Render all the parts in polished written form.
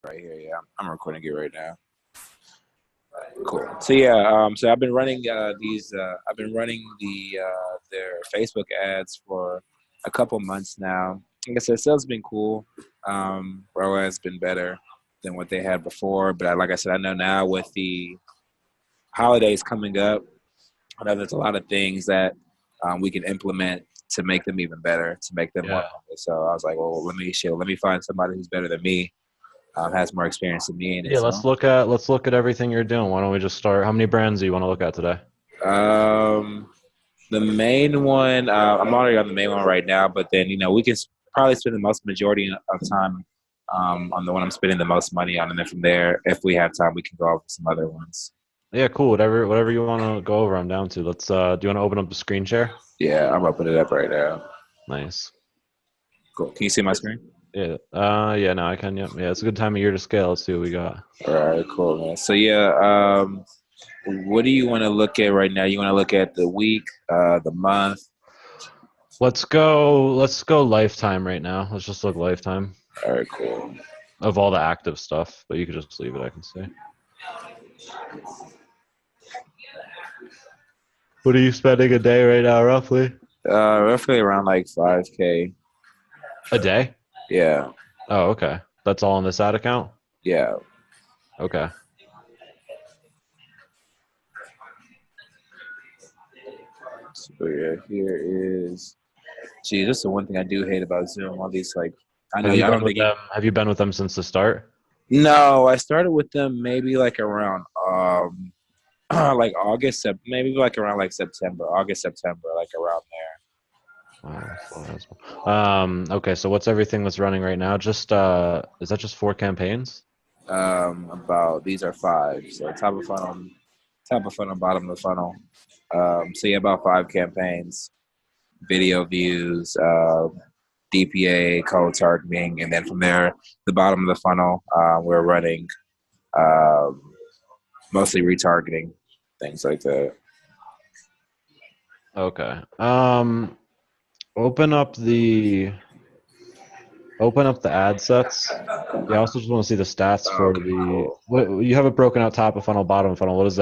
Right here, yeah. I'm recording it right now. Cool. So yeah, so I've been running I've been running their Facebook ads for a couple months now. Like I said, sales have been cool. ROAS has been better than what they had before, but like I said, I know now with the holidays coming up, I know there's a lot of things that we can implement to make them even better, to make them more Yeah. money. So I was like, well, let me find somebody who's better than me, has more experience than me in it. Yeah, So let's look at everything you're doing. Why don't we just start? How many brands do you want to look at today? um, the main one, I'm already on the main one right now, but then we can probably spend the most majority of time on the one I'm spending the most money on, and then from there, if we have time, we can go over some other ones. Yeah, cool. Whatever you want to go over, I'm down to. Let's do you want to open up the screen share? Yeah, I'm opening it up right now. Nice. Cool. Can you see my screen? Yeah. Yeah, no, I can. Yep. Yeah, it's a good time of year to scale. Let's see what we got. All right, cool, man. So yeah, what do you want to look at right now? You want to look at the week, the month? Let's go lifetime right now. Let's just look lifetime All right, cool. of all the active stuff, but you could just leave it, I can see. What are you spending a day right now, roughly? Roughly around like 5K. A day? Yeah, Oh, okay. That's all in this ad account? yeah. Okay. So yeah, here is. Gee, this is the one thing I do hate about Zoom. All these like, I know Have you I been don't with think it. them? Have you been with them since the start? No, I started with them maybe like around like maybe like around like September, August, September, like around Okay, so what's everything that's running right now? Just is that just 4 campaigns? there. About these are five. So top of funnel, bottom of the funnel. So yeah, about five campaigns, video views, DPA, cold targeting, and then from there, the bottom of the funnel, we're running um, mostly retargeting, things like that. Okay. Open up the ad sets. Yeah, I also just want to see the stats for Okay. the what you have it broken out top of funnel, bottom of funnel. What does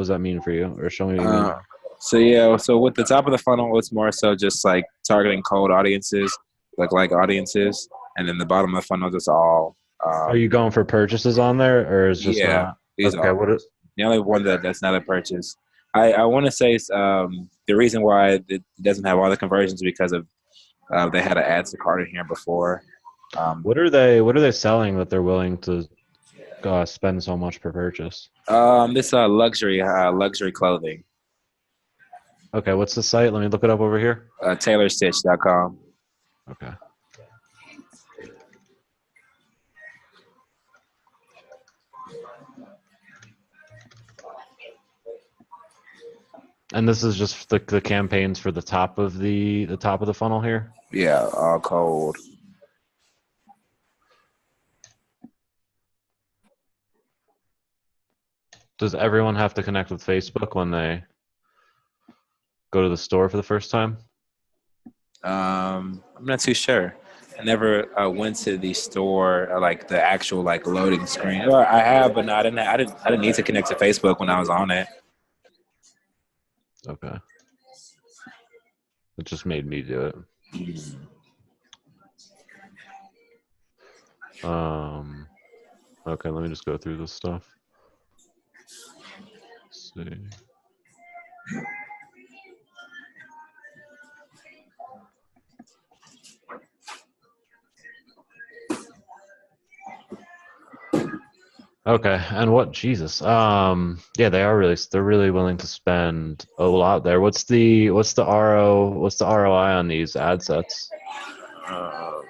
that mean for you? Or show me what you mean. Uh, so yeah, so with the top of the funnel, it's more so just like targeting cold audiences, like audiences, and then the bottom of the funnel just all. Are you going for purchases on there or is just Yeah, not these are okay, all what it, purchases. The only one that's not a purchase. I want to say the reason why it doesn't have all the conversions because of they had an add to cart in here before. Um, what are they selling that they're willing to spend so much per purchase? this luxury clothing, Okay, what's the site? Let me look it up over here. tailorstitch.com. Okay. And this is just the campaigns for the top of the funnel here. Yeah, all cold. Does everyone have to connect with Facebook when they go to the store for the first time? I'm not too sure. I never went to the store, like the actual like loading screen. Or I have, but no, I didn't need to connect to Facebook when I was on it. Okay. It just made me do it. Okay, let me just go through this stuff. Let's see. Okay, and what Jesus? Yeah, they're really willing to spend a lot there. What's the ROI on these ad sets?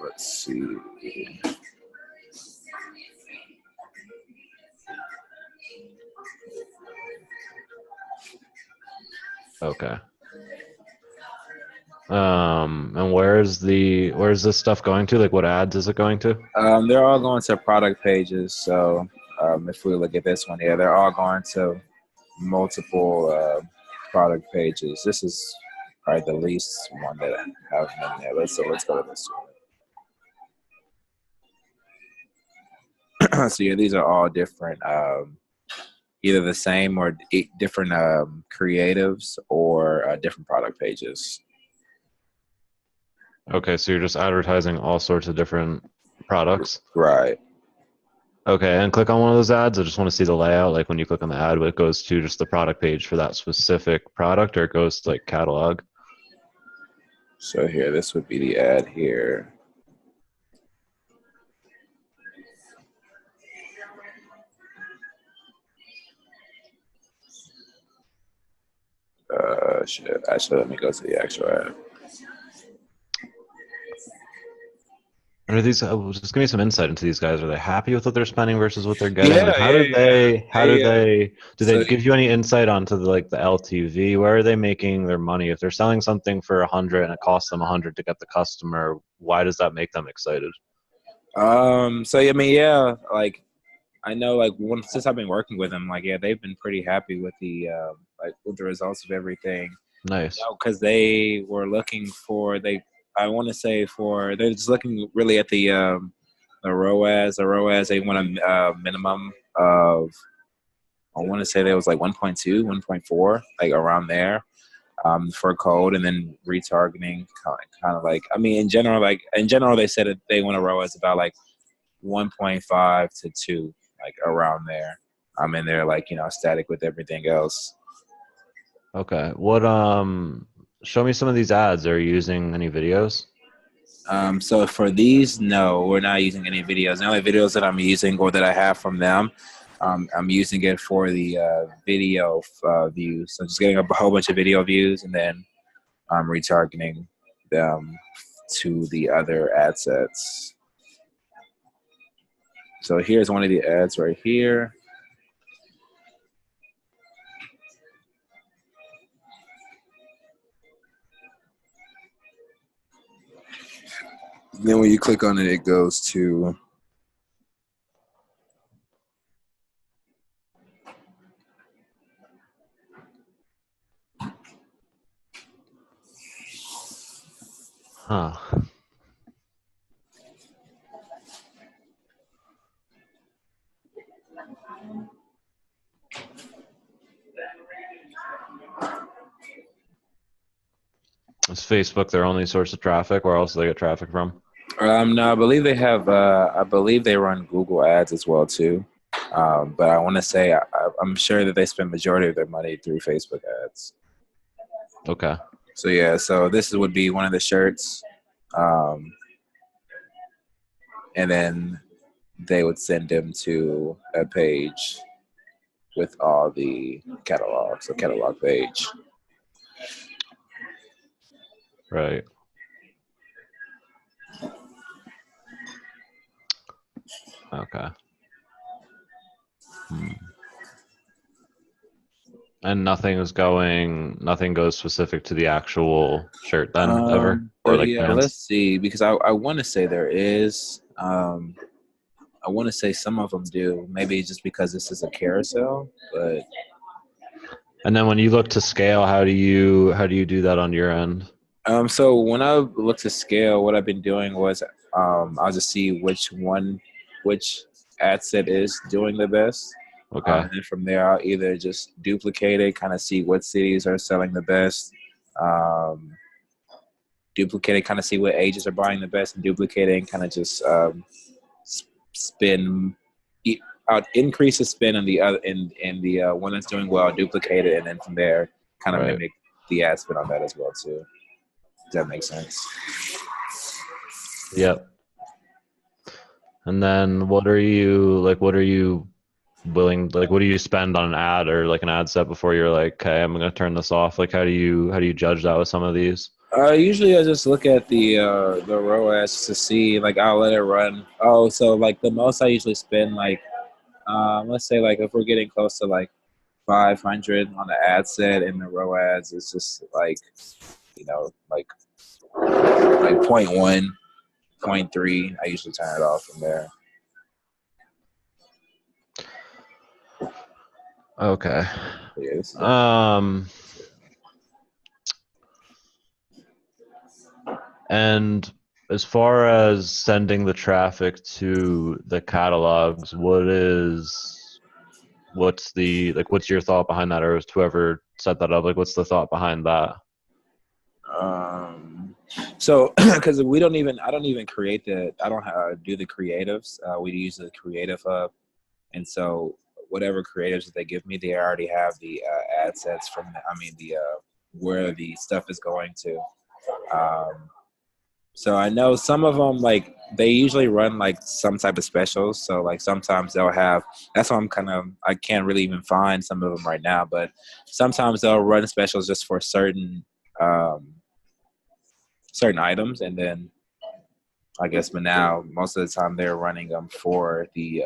Let's see. Okay. And where's this stuff going to? Like, what ads is it going to? They're all going to product pages. So if we look at this one here, they're all going to multiple product pages. This is probably the least one that I have in there. Let's go to this So yeah, these are all different, either the same or different creatives or different product pages. Okay, so you're just advertising all sorts of different products. Right. Okay, and click on one of those ads. I just want to see the layout. Like when you click on the ad, it goes to just the product page for that specific product, or it goes to like catalog. So here, this would be the ad here. Shit. Actually, let me go to the actual ad. And are these? Just give me some insight into these guys. Are they happy with what they're spending versus what they're getting? Yeah, Like, how yeah, do yeah. they? How do they? Do they So give you any insight onto the LTV? Where are they making their money? If they're selling something for 100 and it costs them 100 to get the customer, why does that make them excited? so I mean, yeah, like I know, like since I've been working with them, like yeah, they've been pretty happy with the like with the results of everything. Nice. Because they were looking for I want to say they're just looking really at the ROAS. The ROAS they want a minimum of, I want to say there was like 1.2, 1.4, like around there, for code, and then retargeting kind of like, I mean, in general they said that they want a ROAS about like 1.5 to 2, like around there. And they're like, static with everything else. Okay. What show me some of these ads. Are you using any videos? So for these, no, we're not using any videos. The only videos that I'm using or that I have from them, I'm using it for the video views. So just getting a whole bunch of video views and then retargeting them to the other ad sets. So here's one of the ads right here. Then when you click on it, it goes to Huh. Is Facebook their only source of traffic? Where else do they get traffic from? no, I believe they have. I believe they run Google Ads as well too. But I want to say I'm sure that they spend majority of their money through Facebook ads. Okay. So yeah, so this would be one of the shirts, um, and then they would send them to a page with all the catalogs, so catalog page. Right. Okay. Hmm. And nothing goes specific to the actual shirt then ever, or like Yeah, pants. let's see, because I want to say there is. I want to say some of them do. Maybe just because this is a carousel, but And then when you look to scale, how do you do that on your end? so when I look to scale, what I've been doing was I'll just see which ad set is doing the best. Okay. And then from there, I'll either just duplicate it, kind of see what cities are selling the best, um, duplicate it, kind of see what ages are buying the best, and duplicate it, and kind of just spin. I'll increase the spin on the other in the one that's doing well, duplicate it, and then from there, kind of Right. mimic the ad spin on that as well too. Does that make sense? Yep. And then what are you willing, like what do you spend on an ad or like an ad set before you're like, okay, I'm gonna turn this off? Like how do you judge that with some of these? Usually I just look at the ROAS to see, like I'll let it run. Oh, so like the most I usually spend, like let's say like if we're getting close to like 500 on the ad set, and the ROAS is just like, like point 0.1, point 0.3. I usually turn it off from there. Okay. But yeah, this is Um and as far as sending the traffic to the catalogs, what's the like what's your thought behind that, or is whoever set that up, like what's the thought behind that? So because I don't even create I don't do the creatives. We use the creative hub, and so whatever creatives that they give me, they already have the ad sets from the where the stuff is going to. So I know some of them, like they usually run like some type of specials. So like sometimes they'll have. That's why I can't really even find some of them right now. But sometimes they'll run specials just for um, certain items, and then I guess. But now most of the time they're running them for the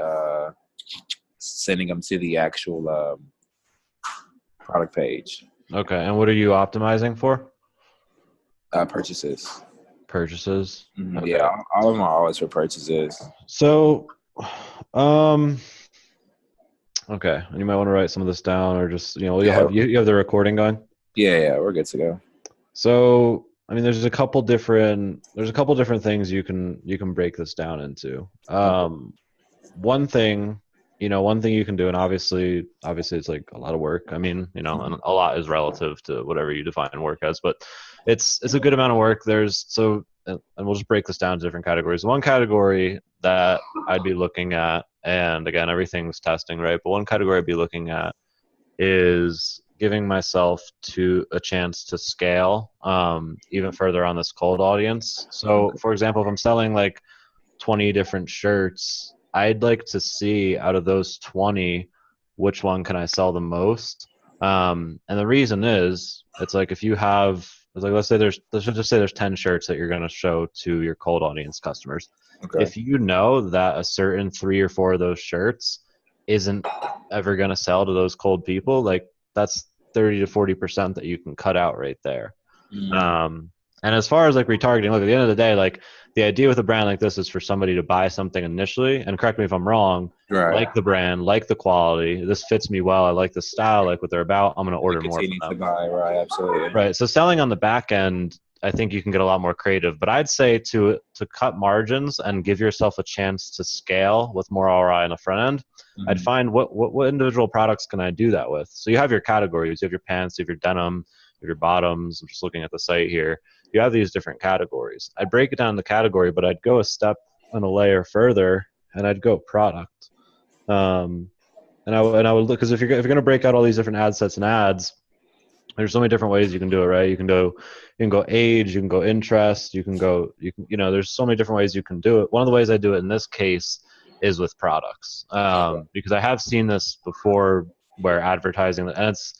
sending them to the actual product page. Okay, and what are you optimizing for? Purchases. Purchases. Okay. Yeah, all of them are always for purchases. So, okay, and you might want to write some of this down, or just you'll have you have the recording going. Yeah, we're good to go. So, I mean, there's a couple different things you can break this down into. One thing you can do, and obviously it's like a lot of work. I mean, and a lot is relative to whatever you define work as, but it's a good amount of work. And we'll just break this down to different categories. One category that I'd be looking at, and again, everything's testing, right? But one category I'd be looking at is giving myself a chance to scale even further on this cold audience. So, for example, if I'm selling like 20 different shirts, I'd like to see out of those 20, which one can I sell the most? And the reason is, it's like if you have, let's just say there's 10 shirts that you're going to show to your cold audience customers. Okay. If you know that a certain 3 or 4 of those shirts isn't ever going to sell to those cold people, like that's 30 to 40% that you can cut out right there. And as far as like retargeting, look, at the end of the day, like the idea with a brand like this is for somebody to buy something initially, and correct me if I'm wrong, right, like the brand, like the quality, this fits me well, I like the style, like what they're about, I'm going to order more from them. To buy, right, absolutely. Right, so selling on the back end, I think you can get a lot more creative, but I'd say to cut margins and give yourself a chance to scale with more ROI on the front end, I'd find what individual products can I do that with. So you have your categories, you have your pants, you have your denim, you have your bottoms. I'm just looking at the site here. You have these different categories. I'd break it down the category, but I'd go a step and a layer further, and I'd go product. And I would look, because if you're going to break out all these different ad sets and ads, there's so many different ways you can do it, right? You can go age, you can go interest, there's so many different ways you can do it. One of the ways I do it in this case is with products, because I have seen this before where advertising, and it's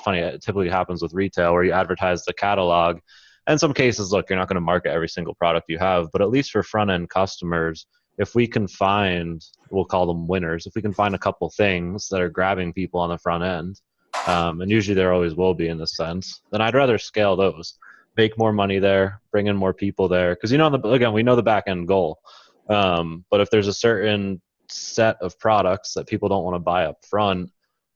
funny, it typically happens with retail where you advertise the catalog. And in some cases, look, you're not going to market every single product you have, but at least for front-end customers, if we can find, we'll call them winners, if we can find a couple things that are grabbing people on the front end, and usually there always will be in this sense, then I'd rather scale those, make more money there, bring in more people there. Because, again, we know the back-end goal. But if there's a certain set of products that people don't want to buy up front,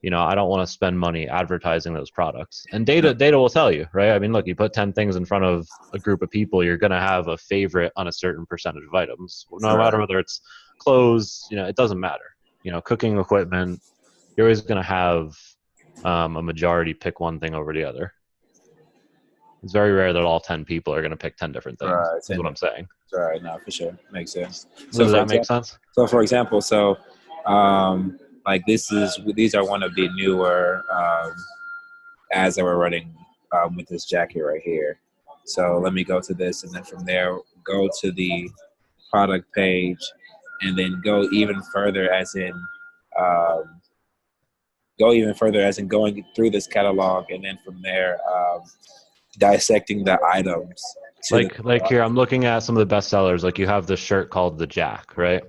I don't want to spend money advertising those products. And data will tell you, right? I mean, look, you put 10 things in front of a group of people, you're going to have a favorite on a certain percentage of items. No matter whether it's clothes, it doesn't matter. Cooking equipment, you're always going to have a majority pick one thing over the other. It's very rare that all 10 people are going to pick 10 different things. Right, that's what I'm saying. Right, no, for sure. Makes sense. So does that make sense? So, for example, like these are one of the newer ads that we're running with this jacket right here. So let me go to this, and then from there go to the product page, and then go even further as in going through this catalog, and then from there dissecting the items. Like here, I'm looking at some of the best sellers. Like you have this shirt called the Jack, right?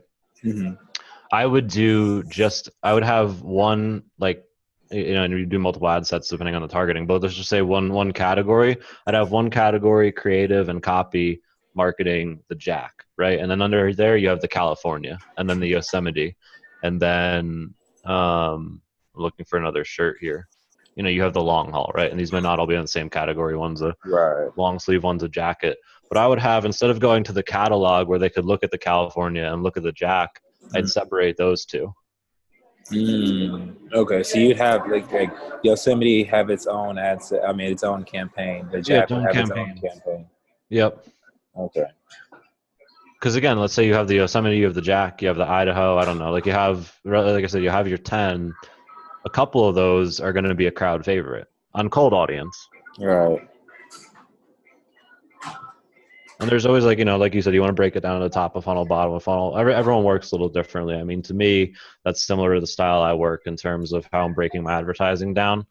Mm-hmm. I would have one, like, and you do multiple ad sets depending on the targeting, but let's just say one category. I'd have one category, creative and copy, marketing, the Jack, right? And then under there you have the California, and then the Yosemite, and then I'm looking for another shirt here. You have the long haul, right? And these may not all be in the same category. One's a long sleeve, one's a jacket. What I would have, instead of going to the catalog where they could look at the California and look at the Jack, I'd separate those two. Okay, so you'd have like Yosemite have its own ads. I mean, its own campaign. The Yeah, Jack would don't have its own campaigns. campaign. Yep. Okay. Because again, let's say you have the Yosemite, you have the Jack, you have the Idaho. I don't know. Like you have, like I said, you have your 10. A couple of those are going to be a crowd favorite on cold audience. Right. And there's always like, like you said, you want to break it down to the top of funnel, bottom of funnel. Everyone works a little differently. I mean, to me, that's similar to the style I work in terms of how I'm breaking my advertising down,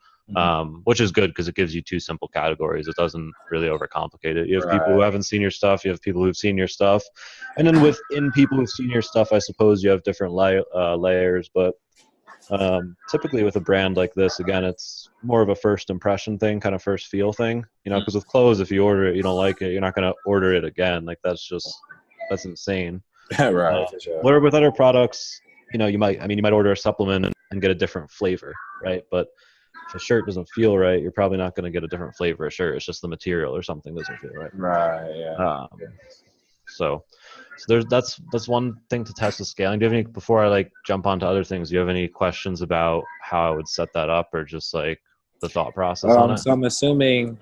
which is good because it gives you two simple categories. It doesn't really overcomplicate it. You have people who haven't seen your stuff. You have people who've seen your stuff. And then within people who've seen your stuff, I suppose you have different layers. But typically with a brand like this, again, it's more of a first impression thing, kind of first feel thing, because with clothes, if you order it, you don't like it, you're not going to order it again. Like that's insane. Right. For sure. Where with other products, you might order a supplement and get a different flavor, right? But if a shirt doesn't feel right, you're probably not going to get a different flavor of shirt. It's just the material or something doesn't feel right. Right. Yeah. So that's one thing to test the scaling. Do you have any, before I jump onto other things, do you have any questions about how I would set that up, or just the thought process on it? So I'm assuming,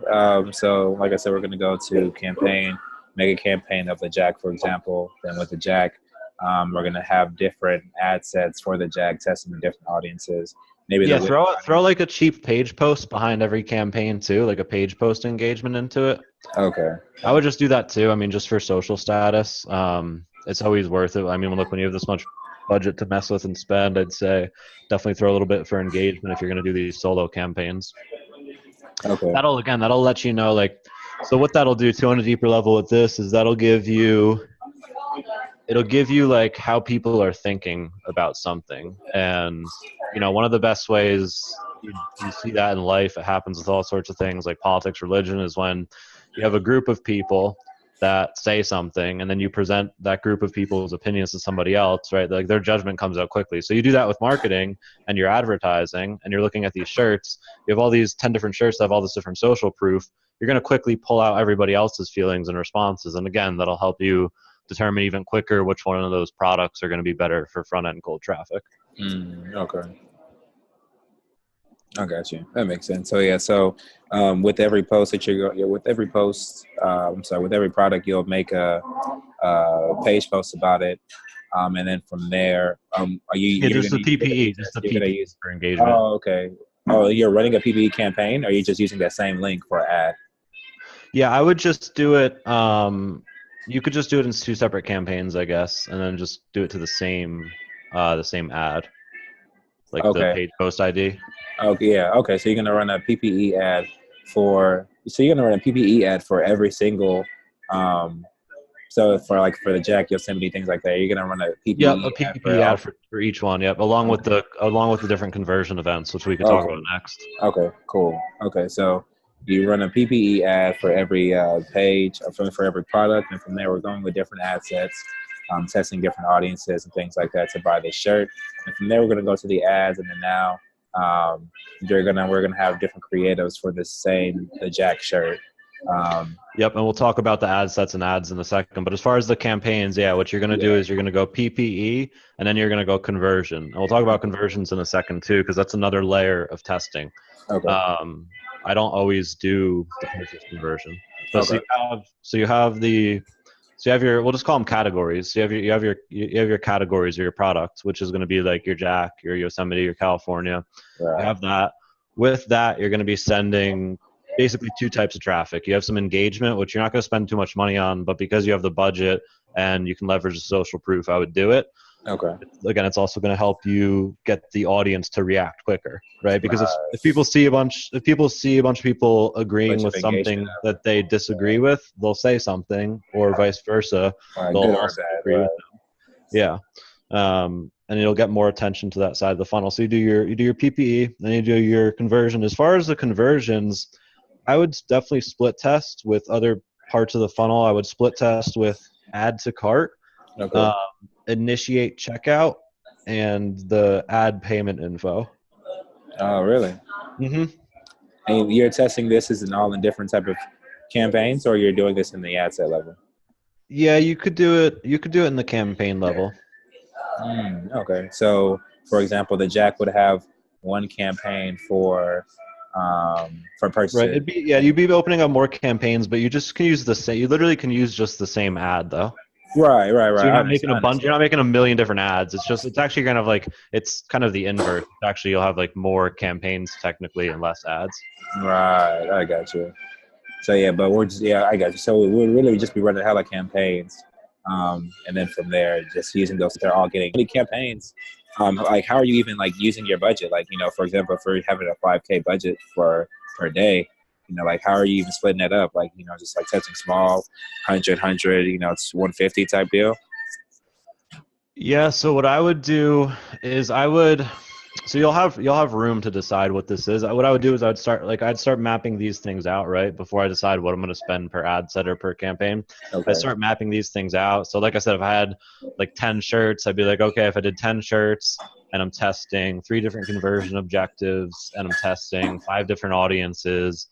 so like I said, we're going to go to campaign, make a campaign of the Jack, for example. Then with the Jack, we're going to have different ad sets for the Jack, testing the different audiences. Maybe throw a cheap page post behind every campaign too, like a page post engagement into it. Okay. I would just do that too. I mean, just for social status, it's always worth it. I mean, look, when you have this much budget to mess with and spend, I'd say definitely throw a little bit for engagement if you're going to do these solo campaigns. Okay. That'll let you know, so what that'll do too on a deeper level with this is it'll give you how people are thinking about something. And one of the best ways you see that in life, it happens with all sorts of things like politics, religion, is when you have a group of people that say something and then you present that group of people's opinions to somebody else, right? Like their judgment comes out quickly. So you do that with marketing and you're advertising and you're looking at these shirts. You have all these 10 different shirts that have all this different social proof. You're going to quickly pull out everybody else's feelings and responses. And again, that'll help you determine even quicker which one of those products are going to be better for front-end cold traffic. Okay. I got you. That makes sense. So yeah, with every post that with every product, you'll make a page post about it, and then from there, are you? Just the PPE, just the PPE for engagement. Oh, okay. Oh, you're running a PPE campaign, or are you just using that same link for ad? Yeah, I would just do it. You could just do it in two separate campaigns, I guess, and then just do it to the same ad, the page post ID. Okay, yeah. Okay, so you're gonna run a PPE ad for every single. So for the Jack, Yosemite, things like that, you're gonna run a PPE. Yep, a PPE ad for each one. Yep, along with the different conversion events, which we can talk about next. Okay, cool. Okay, so you run a PPE ad for every page, for every product, and from there we're going with different ad sets, testing different audiences and things like that to buy this shirt. And from there we're gonna go to the ads, and then now we're gonna have different creatives for the Jack shirt. Yep, and we'll talk about the ad sets and ads in a second. But as far as the campaigns, what you're going to do is you're going to go PPE, and then you're going to go conversion. And we'll talk about conversions in a second too, because that's another layer of testing. Okay. I don't always do the purchase conversion. But Okay. So you have your, we'll just call them categories. So you have your categories of your products, which is going to be like your Jack, your Yosemite, your California. Right. You have that. With that, you're going to be sending basically two types of traffic. You have some engagement, which you're not going to spend too much money on, but because you have the budget and you can leverage the social proof, I would do it. Okay. Again, it's also going to help you get the audience to react quicker, right? Because if people see a bunch of people agreeing with something that they disagree with, they'll say something, or vice versa. They'll also agree with them. Yeah. And you'll get more attention to that side of the funnel. So you do your PPE, then you do your conversion. As far as the conversions, I would definitely split test with other parts of the funnel. I would split test with add to cart, initiate checkout, and the ad payment info. Oh, really? Mm-hmm. And you're testing this as all in different type of campaigns, or you're doing this in the ad set level? Yeah, you could do it. You could do it in the campaign level. Okay. So, for example, the Jack would have one campaign for Right. purchases. You'd be opening up more campaigns, but you just can use the same. You literally can use just the same ad though. Right. So you're I not making understand. a bunch. You're not making a million different ads. It's actually kind of like it's kind of the inverse. Actually, you'll have like more campaigns technically and less ads. Right. I got you. So yeah, but I got you. So we'll really just be running hella campaigns, and then from there, just using those. They're all getting many campaigns. Like, how are you even like using your budget? Like, for example, if we're having a 5K budget for per day, like how are you even splitting that up? Like, just like testing small, 100, it's 150 type deal. Yeah. So what I would do is I would. So you'll have room to decide what this is. What I would do is I'd start mapping these things out right before I decide what I'm going to spend per ad set or per campaign. Okay. I start mapping these things out. So like I said, if I had like 10 shirts, I'd be like, okay, if I did 10 shirts and I'm testing 3 different conversion objectives and I'm testing 5 different audiences,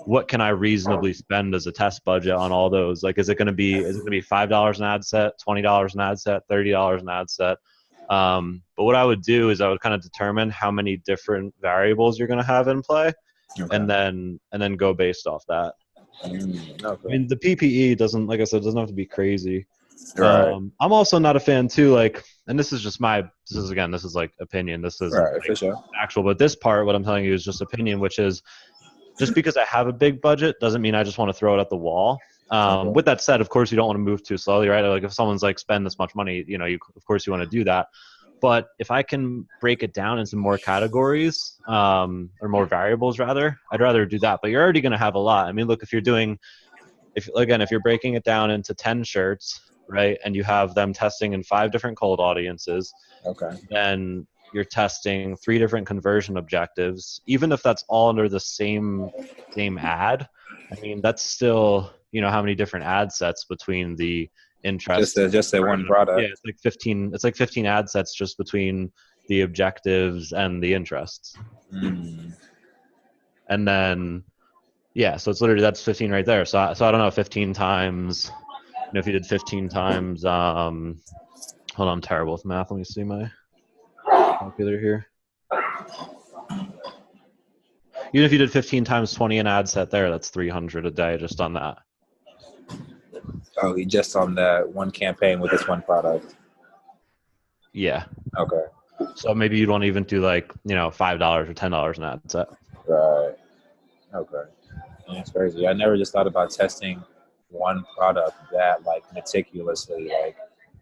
what can I reasonably spend as a test budget on all those? Like, is it going to be $5 an ad set, $20 an ad set, $30 an ad set? But what I would do is I would kind of determine how many different variables you're going to have in play, Okay. and then go based off that. Okay. I mean, the PPE doesn't, like I said, doesn't have to be crazy. Right. I'm also not a fan too, like, and this is like opinion. This is Right, for sure. actual, but this part, what I'm telling you is just opinion, which is just because I have a big budget doesn't mean I just want to throw it at the wall. Okay. With that said, of course, you don't want to move too slowly, right? Like if someone's like spend this much money, of course you want to do that. But if I can break it down into more categories or more variables, rather, I'd rather do that. But you're already going to have a lot. I mean, look, if you're breaking it down into 10 shirts, right, and you have them testing in 5 different cold audiences, Okay. then you're testing 3 different conversion objectives. Even if that's all under the same ad, I mean, that's still, how many different ad sets between the interest. Just that one product. Yeah, it's like 15 ad sets just between the objectives and the interests. And then, so it's literally, that's 15 right there. So I don't know, 15 times, if you did 15 times, hold on, I'm terrible with math. Let me see my calculator here. Even if you did 15 times 20 an ad set there, that's 300 a day just on that. Oh, just on that one campaign with this one product. Yeah. Okay. So maybe you'd want to even do like, $5 or $10 an ad set. Right. Okay. That's crazy. I never just thought about testing one product that like meticulously, like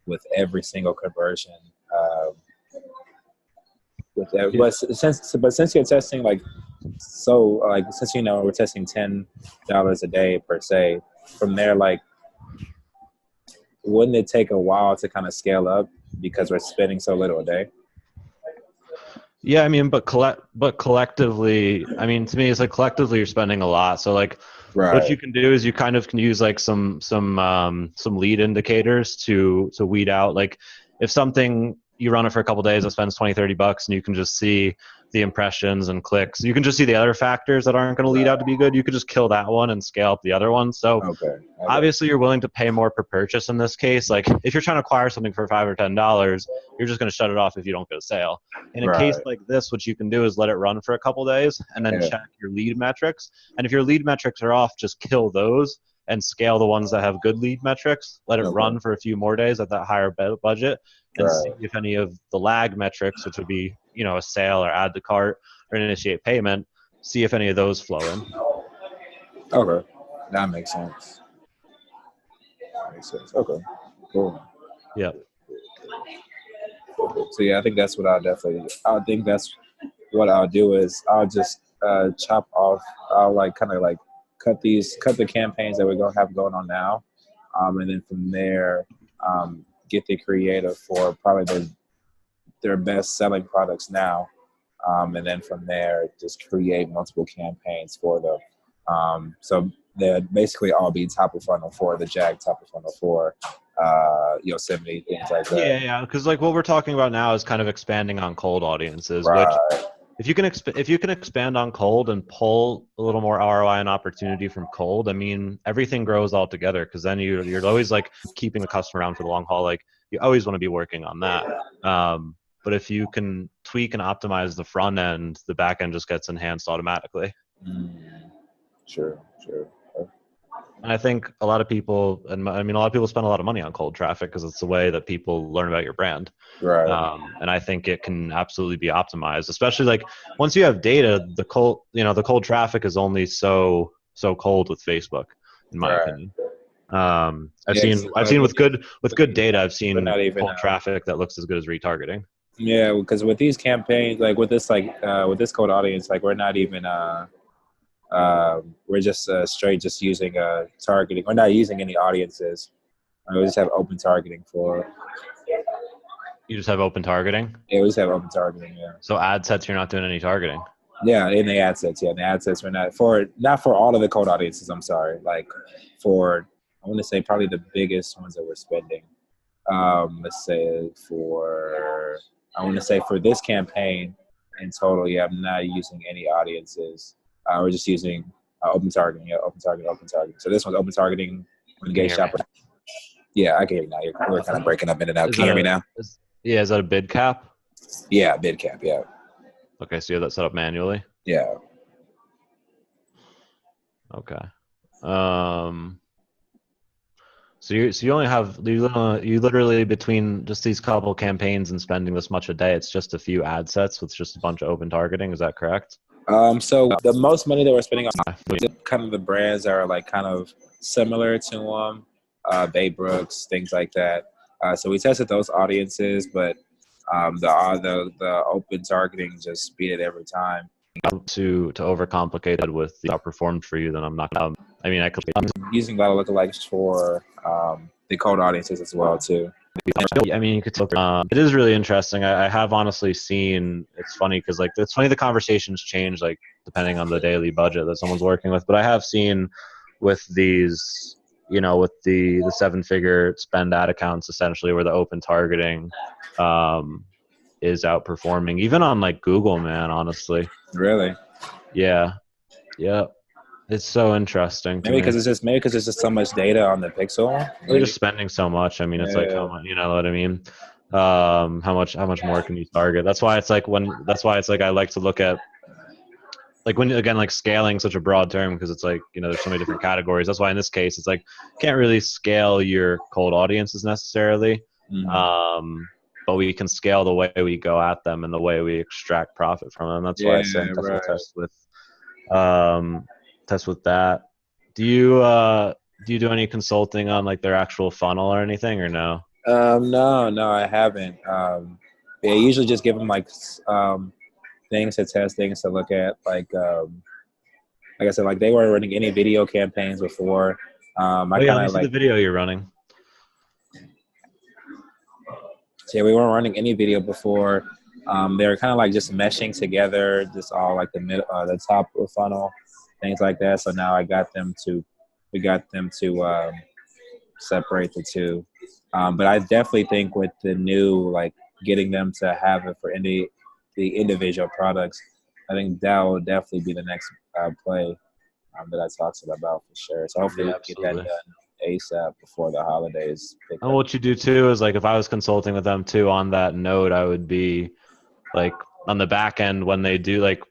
with every single conversion. With that, but since you're testing since we're testing $10 a day per se, from there, like, wouldn't it take a while to kind of scale up because we're spending so little a day? Yeah, I mean, but collectively, I mean, to me, it's like collectively you're spending a lot. So like, Right. What you can do is you kind of can use like some lead indicators to weed out, like if something you run it for a couple of days, it spends $20-$30, and you can just see the impressions and clicks. You can just see the other factors that aren't going to lead out to be good. You could just kill that one and scale up the other one. So obviously you're willing to pay more per purchase in this case. Like if you're trying to acquire something for $5 or $10, you're just going to shut it off if you don't get a sale. In a case like this, what you can do is let it run for a couple of days and then check your lead metrics. And if your lead metrics are off, just kill those and scale the ones that have good lead metrics. Let it run for a few more days at that higher budget and see if any of the lag metrics, which would be, a sale or add to cart or initiate payment, see if any of those flow in. Okay. That makes sense. Okay. Cool. Yeah. So yeah, I think that's what I'll do is I'll just chop off. I'll like kind of like cut the campaigns that we're gonna have going on now, and then from there, get the creative for probably their best selling products now, and then from there just create multiple campaigns for them. So they'd basically all be top of funnel for the Jag, top of funnel for Yosemite, things like that. Yeah, because like what we're talking about now is kind of expanding on cold audiences, Right. which if you can expand on cold and pull a little more ROI and opportunity from cold, I mean, everything grows all together, because then you're always like keeping the customer around for the long haul. Like you always want to be working on that. But if you can tweak and optimize the front end, the back end just gets enhanced automatically. Sure. And I think a lot of people, and I mean, a lot of people spend a lot of money on cold traffic because it's the way that people learn about your brand. Right. And I think it can absolutely be optimized, especially like once you have data, the cold traffic is only so cold with Facebook, in my opinion. I've Yeah, seen with good data, I've we're seen not even cold traffic that looks as good as retargeting. yeah, because with these campaigns, like with this with this cold audience, like we're not even we're just straight just using targeting. We're not using any audiences. We just have open targeting for. You just have open targeting? Yeah, we just have open targeting. Yeah. So ad sets, you're not doing any targeting? Yeah, in the ad sets. Yeah, in the ad sets, we're not for all of the cold audiences. I'm sorry, like for I want to say probably the biggest ones that we're spending. Let's say I want to say for this campaign in total, yeah, I'm not using any audiences. We're just using open targeting. Yeah, open targeting. So this one's open targeting when the gate shopper. Yeah, I can hear you now. We're kind of breaking up in and out. Can you hear me now? Is that a bid cap? Yeah, bid cap. Yeah. Okay, so you have that set up manually? Yeah. Okay. So you only have you literally between just these couple campaigns and spending this much a day, it's just a few ad sets with just a bunch of open targeting. Is that correct? So the most money that we're spending on kind of the brands are like kind of similar to Bay Brooks, things like that. So we tested those audiences, but the open targeting just beat it every time. To overcomplicate it with the outperformed for you, then I'm not. I mean, I'm using a lot of lookalikes for the cold audiences as well too. I mean, you could talk. It is really interesting. I have honestly seen. It's funny because it's funny the conversations change like depending on the daily budget that someone's working with. But I have seen with these, with the 7-figure spend ad accounts essentially where the open targeting is outperforming even on like Google, man. Honestly. Really? Yeah. It's so interesting. Maybe because it's just so much data on the pixel. They're just spending so much. I mean, it's like how much, you know what I mean? How much more can you target? That's why it's like I like to look at like when again like scaling such a broad term because it's like there's so many different categories. That's why in this case it's like can't really scale your cold audiences necessarily. But we can scale the way we go at them and the way we extract profit from them. That's why I say test with that. Do you do any consulting on like their actual funnel or anything or no? No, I haven't. I usually just give them like things to test, things to look at. Like I said, like they weren't running any video campaigns before. Let me see the video you're running. So yeah, we weren't running any video before. They were kind of like just meshing together, just all like the top of the funnel, things like that. So now we got them to separate the two. But I definitely think with the new, like getting them to have it for the individual products, I think that will definitely be the next play that I talked about for sure. So hopefully we get that done ASAP before the holidays. And what you do too is like if I was consulting with them too on that note, I would be like on the back end when they do like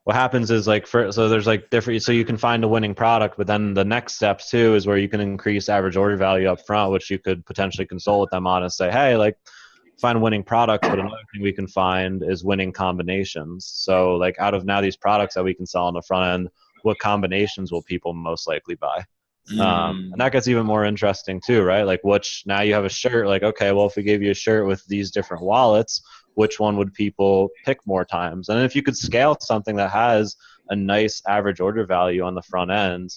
what happens is like so there's like different so you can find a winning product, but then the next step too is where you can increase average order value up front, which you could potentially consult with them on and say, hey, like find winning products, but another thing we can find is winning combinations. So like out of now these products that we can sell on the front end, what combinations will people most likely buy? And that gets even more interesting too, right? Like now you have a shirt, like, okay, well, if we gave you a shirt with these different wallets, which one would people pick more times? And if you could scale something that has a nice average order value on the front end,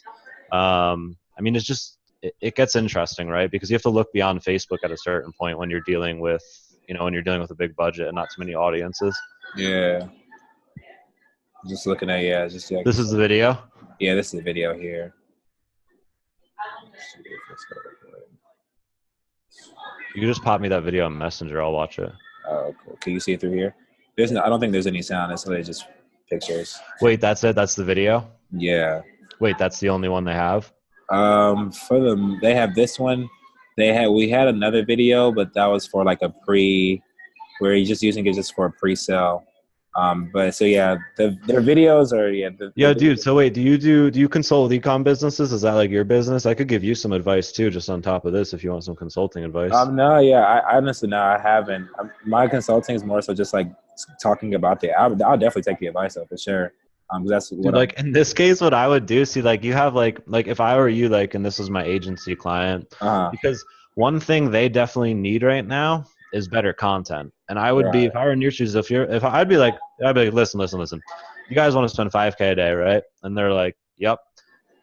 I mean, it's just, it gets interesting, right? Because you have to look beyond Facebook at a certain point when you're dealing with, a big budget and not too many audiences. Yeah. Just looking at, This is the video? Yeah, this is the video here. You can just pop me that video on Messenger. I'll watch it. Oh, cool. Can you see it through here? There's no, I don't think there's any sound. It's literally just pictures. Wait, that's it? That's the video? Yeah. Wait, that's the only one they have? For them, they have this one. We had another video, but that was for like a pre, where he's just using it just for a pre-sale. But so yeah, their videos are Yeah, dude. So wait, do you consult with e-com businesses? Is that like your business? I could give you some advice too, just on top of this, if you want some consulting advice. no, yeah, I honestly no, I haven't. My consulting is more so just like talking about I'll definitely take the advice though for sure. 'Cause that's Dude, what I'm. like in this case, what I would do, see, like you have like if I were you, like, and this is my agency client, Uh, because one thing they definitely need right now is better content. And I would be, right. if I were in your shoes, if I'd be like, listen, you guys want to spend 5K a day, right? And they're like, yep.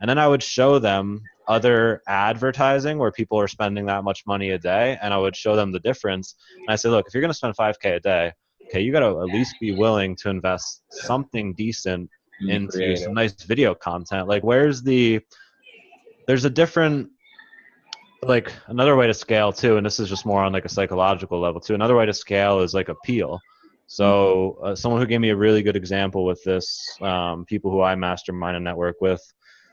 And then I would show them other advertising where people are spending that much money a day, and I would show them the difference. And I say, look, if you're going to spend 5K a day, okay, you got to at least be willing to invest something decent into some Creative. nice video content. Like, there's a different, like, another way to scale too, and this is just more on like a psychological level too. Another way to scale is like appeal. So someone who gave me a really good example with this, people who I mastermind and network with,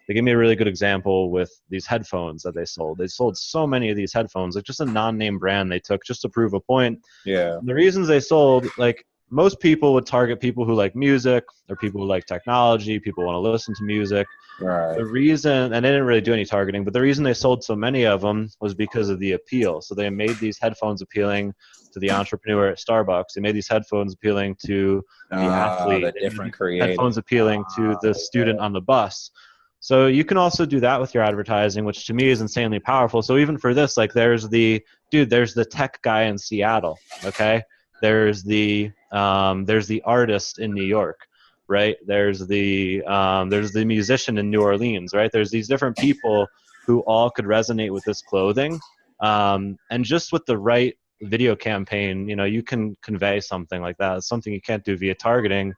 they gave me a really good example with these headphones that they sold. They sold so many of these headphones, like just a non-name brand they took just to prove a point. Yeah. The reasons they sold, like, most people would target people who like music or people who like technology, people want to listen to music. Right. The reason, and they didn't really do any targeting, but the reason they sold so many of them was because of the appeal. So they made these headphones appealing to the entrepreneur at Starbucks. They made these headphones appealing to the athlete. The They made different these creative. headphones appealing to the student on the bus. So you can also do that with your advertising, which to me is insanely powerful. So even for this, like, there's the tech guy in Seattle, okay? There's the artist in New York, right? There's the musician in New Orleans, right? There's these different people who all could resonate with this clothing, and just with the right video campaign, you can convey something like that. It's something you can't do via targeting.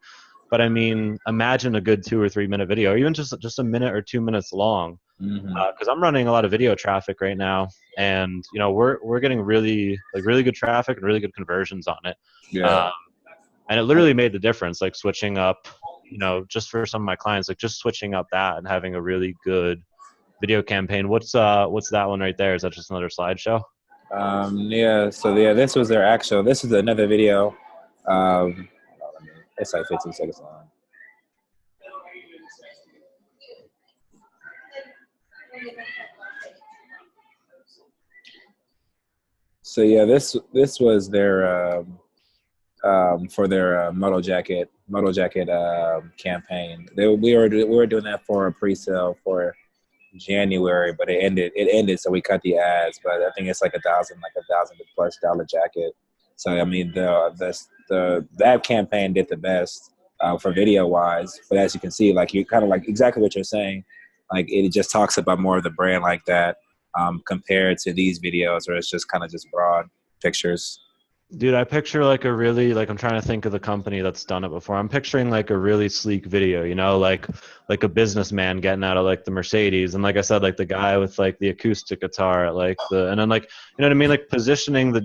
But I mean, imagine a good 2 or 3 minute video, or even just a minute or 2 minutes long. Because I'm running a lot of video traffic right now, and we're getting really good traffic and really good conversions on it. Yeah. And it literally made the difference, like switching up, just for some of my clients, like just switching up that and having a really good video campaign. What's that one right there? Is that just another slideshow? Yeah. So yeah, this was their actual. This is another video. It's like 15 seconds long. So yeah, this was their for their moto jacket campaign. We were doing that for a pre-sale for January, but it ended, so we cut the ads. But I think it's like $1,000+ jacket. So I mean, that campaign did the best for video wise. But as you can see, like, you kind of like exactly what you're saying. Like, it just talks about more of the brand like that, compared to these videos where it's just kind of just broad pictures. Dude, I picture like a really, like, I'm trying to think of the company that's done it before. I'm picturing like a really sleek video, like a businessman getting out of like the Mercedes. And like I said, like the guy with like the acoustic guitar at like and then, like, you know what I mean? Like positioning the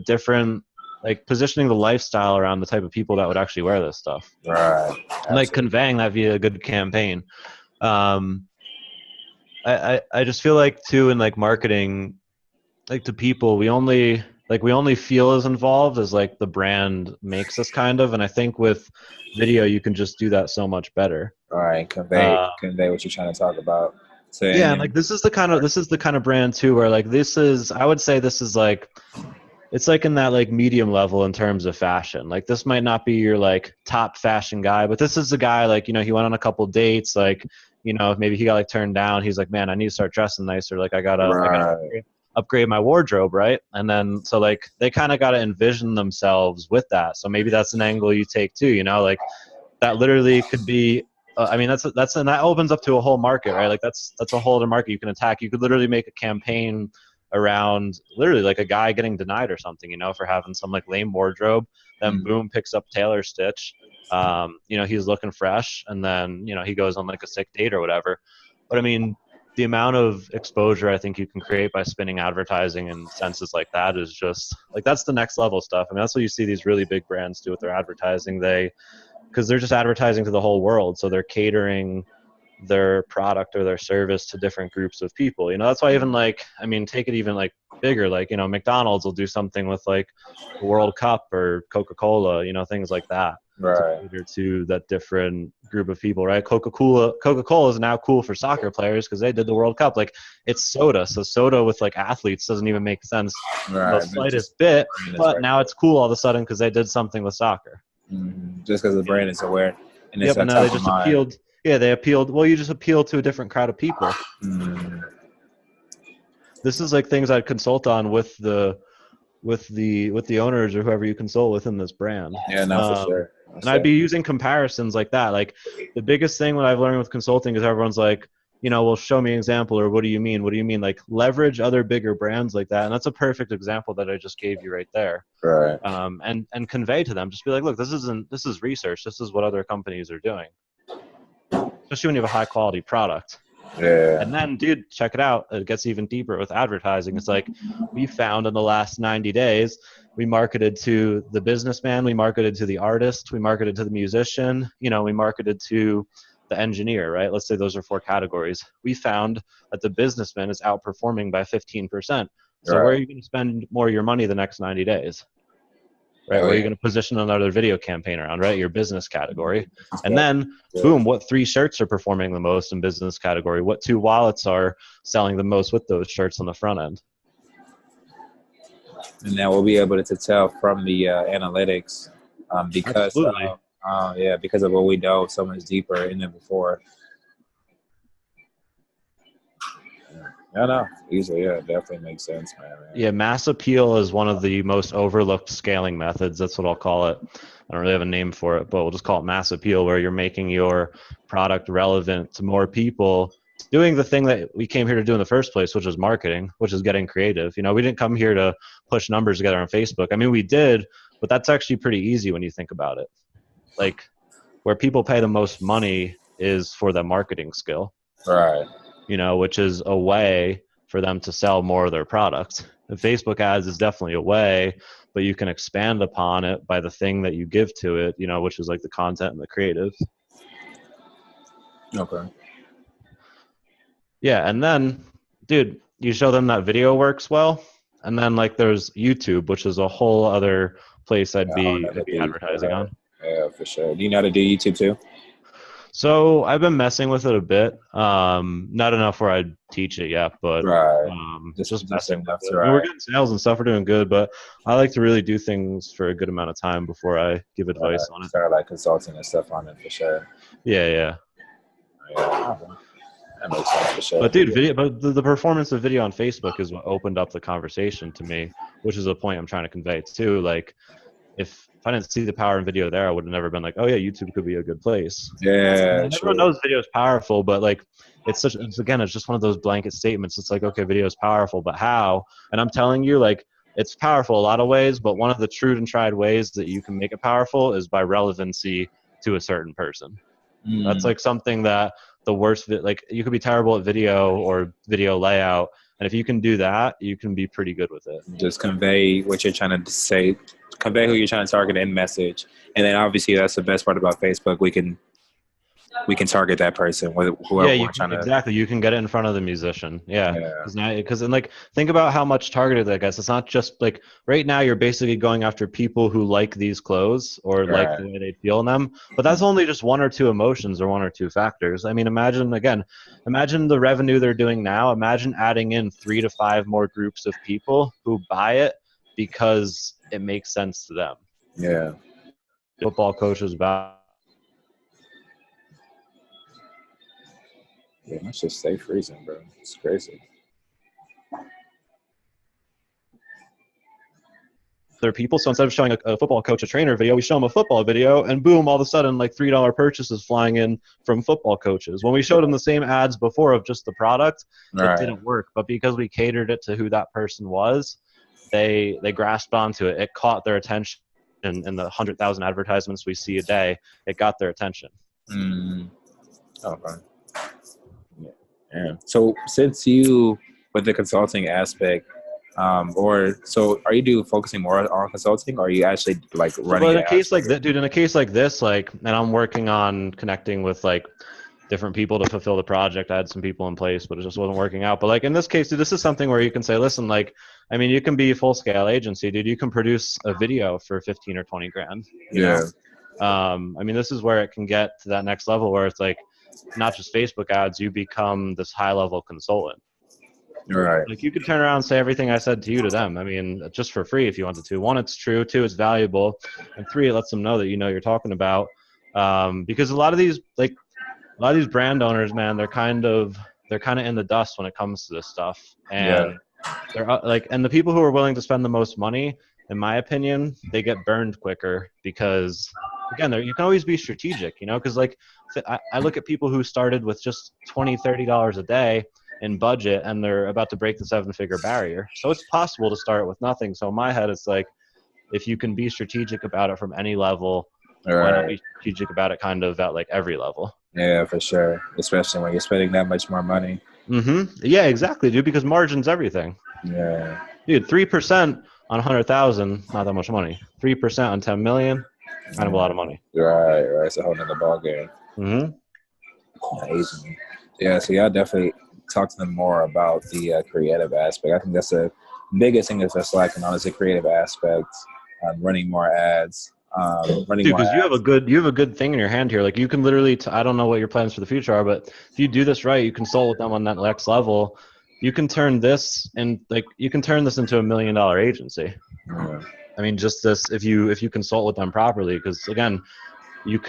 lifestyle around the type of people that would actually wear this stuff. Right. And like conveying that via a good campaign. I just feel like too, in like marketing, like to people, we only feel as involved as like the brand makes us, kind of. And I think with video, you can just do that so much better. All right, convey what you're trying to talk about. So, yeah, and like this is the kind of brand too, where like I would say this is like, it's like in that like medium level in terms of fashion. Like this might not be your like top fashion guy, but this is the guy, like, he went on a couple dates, like, maybe he got like turned down. He's like, man, I need to start dressing nicer. Like I gotta upgrade my wardrobe, right? And then so like they kind of got to envision themselves with that. So maybe that's an angle you take too, like that literally could be I mean, that's and that opens up to a whole market, right? Like that's a whole other market you can attack. You could literally make a campaign around literally like a guy getting denied or something, for having some like lame wardrobe. Then boom, picks up tailor stitch. He's looking fresh, and then he goes on like a sick date or whatever. But I mean, the amount of exposure I think you can create by spinning advertising in senses like that is just like, that's the next level stuff. I mean, that's what you see these really big brands do with their advertising. Because they're just advertising to the whole world. So they're catering their product or their service to different groups of people. That's why even like, I mean, take it even like bigger, like, McDonald's will do something with like the World Cup or Coca-Cola, things like that. Right. To cater to that different group of people, right? Coca-Cola is now cool for soccer players because they did the World Cup. Like, it's soda. So soda with like athletes doesn't even make sense Right. the slightest bit, but now it's cool all of a sudden because they did something with soccer. Mm-hmm. Just because the brand is aware. And Yep, and now they just appealed. Yeah, they appealed. Well, you just appeal to a different crowd of people. Mm-hmm. This is like things I'd consult on with the owners or whoever you consult with in this brand. Yeah, no, for sure. And I'd be using comparisons like that. Like, the biggest thing what I've learned with consulting is everyone's like, well, show me an example, or what do you mean? What do you mean? Like, leverage other bigger brands like that. And that's a perfect example that I just gave you right there. Right. And convey to them, just be like, look, this is research. This is what other companies are doing. Especially when you have a high quality product. Yeah. And then, dude, check it out. It gets even deeper with advertising. It's like, we found in the last 90 days, we marketed to the businessman, we marketed to the artist, we marketed to the musician, we marketed to the engineer, right? Let's say those are 4 categories. We found that the businessman is outperforming by 15%. So where are you going to spend more of your money the next 90 days? Right, where you're going to position another video campaign around, right? Your business category. And then, boom, what 3 shirts are performing the most in business category? What 2 wallets are selling the most with those shirts on the front end? And now we'll be able to tell from the analytics because of what we know so much deeper in it before. No, easily, yeah, definitely makes sense, man. Yeah, mass appeal is one of the most overlooked scaling methods. That's what I'll call it. I don't really have a name for it, but we'll just call it mass appeal, where you're making your product relevant to more people, doing the thing that we came here to do in the first place, which is marketing, which is getting creative. We didn't come here to push numbers together on Facebook. I mean, we did, but that's actually pretty easy when you think about it. Like, where people pay the most money is for the marketing skill. Right. Which is a way for them to sell more of their product. The Facebook ads is definitely a way, but you can expand upon it by the thing that you give to it, which is like the content and the creative. Okay. Yeah, and then, dude, you show them that video works well, and then like there's YouTube, which is a whole other place I'd be advertising on. Yeah, for sure. Do you know how to do YouTube too? So I've been messing with it a bit. Not enough where I'd teach it yet, but just messing with it. We're getting sales and stuff. We're doing good, but I like to really do things for a good amount of time before I give advice on it. Start like consulting and stuff on it for sure. Yeah. That makes sense for sure. But dude, the performance of video on Facebook is what opened up the conversation to me, which is a point I'm trying to convey too. Like, if I didn't see the power in video there, I would have never been like, oh yeah, YouTube could be a good place. Yeah, everyone knows video is powerful, but like, it's just one of those blanket statements. It's like, okay, video is powerful, but how? And I'm telling you, like, it's powerful a lot of ways, but one of the true and tried ways that you can make it powerful is by relevancy to a certain person. That's like something that the worst, like, you could be terrible at video or video layout, and if you can do that, you can be pretty good with it. Just convey what you're trying to say, convey who you're trying to target in message, and then obviously that's the best part about Facebook. We can target that person with whoever we're trying to. Exactly, you can get it in front of the musician. Because like, think about how much targeted that gets. It's not just like, right now you're basically going after people who like these clothes or like the way they feel in them, but that's only just 1 or 2 emotions or 1 or 2 factors. I mean, imagine the revenue they're doing now. Imagine adding in 3 to 5 more groups of people who buy it because it makes sense to them. Yeah. Football coaches about. Yeah, let's just stay freezing, bro. It's crazy. Other people. So instead of showing a football coach a trainer video, we show them a football video, and boom, all of a sudden, like $3 purchases flying in from football coaches. When we showed them the same ads before of just the product, it didn't work. But because we catered it to who that person was, they grasped onto it. It caught their attention. In the 100,000 advertisements we see a day, it got their attention. Okay. Yeah. So since you with the consulting aspect, are you focusing more on consulting, or are you actually like So, but running in an a ads case for like your? that, dude, in a case like this, like, and I'm working on connecting with like different people to fulfill the project. I had some people in place, but it just wasn't working out. But like in this case, dude, this is something where you can say, listen, like, I mean, you can be full scale agency, dude. You can produce a video for 15 or 20 grand, you Yeah. know? I mean, this is where it can get to that next level where it's like not just Facebook ads, you become this high level consultant. Right. Like you could turn around and say everything I said to you to them. I mean, just for free if you wanted to. One, it's true. Two, it's valuable. And three, it lets them know that you know you're talking about. Because a lot of these brand owners, man, they're kind of in the dust when it comes to this stuff. Yeah. And they're like, and the people who are willing to spend the most money, in my opinion, they get burned quicker because again, you can always be strategic, you know, because like I look at people who started with just $20-$30 a day in budget and they're about to break the 7-figure barrier. So it's possible to start with nothing. So in my head, it's like, if you can be strategic about it from any level, why not Right. be strategic about it kind of at like every level? Yeah, for sure. Especially when you're spending that much more money. Yeah, exactly, dude, because margin's everything. Yeah. Dude, 3% on 100,000, not that much money. 3% on 10 million, kind of a Yeah. lot of money. Right. Right. It's a whole nother ball game. Mm-hmm. Amazing. Yeah. So y'all definitely talk to them more about the creative aspect. I think that's the biggest thing that's lacking on is the creative aspect. Running more ads. Running Dude, more because ads. you have a good thing in your hand here. Like you can literally, I don't know what your plans for the future are, but if you do this right, you consult with them on that next level. You can turn this and like you can turn this into $1 million agency. Yeah. I mean, just this if you consult with them properly, because again, you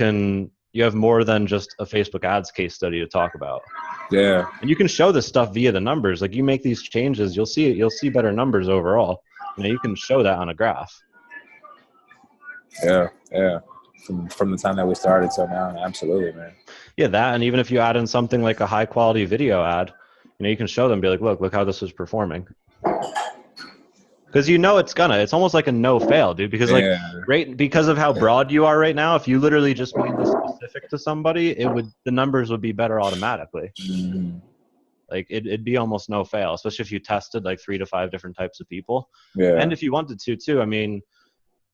have more than just a Facebook ads case study to talk about. Yeah. And you can show this stuff via the numbers. Like you make these changes, you'll see better numbers overall. You know, you can show that on a graph. Yeah. Yeah. From the time that we started till now, absolutely, man. Yeah, that, and even if you add in something like a high quality video ad, you know, you can show them, be like, look how this is performing. Because you know it's almost like a no fail, dude. Because like Yeah. because of how broad you are right now, if you literally just made this specific to somebody, the numbers would be better automatically. Mm-hmm. Like it'd be almost no fail, especially if you tested like 3 to 5 different types of people. Yeah. And if you wanted to too, I mean,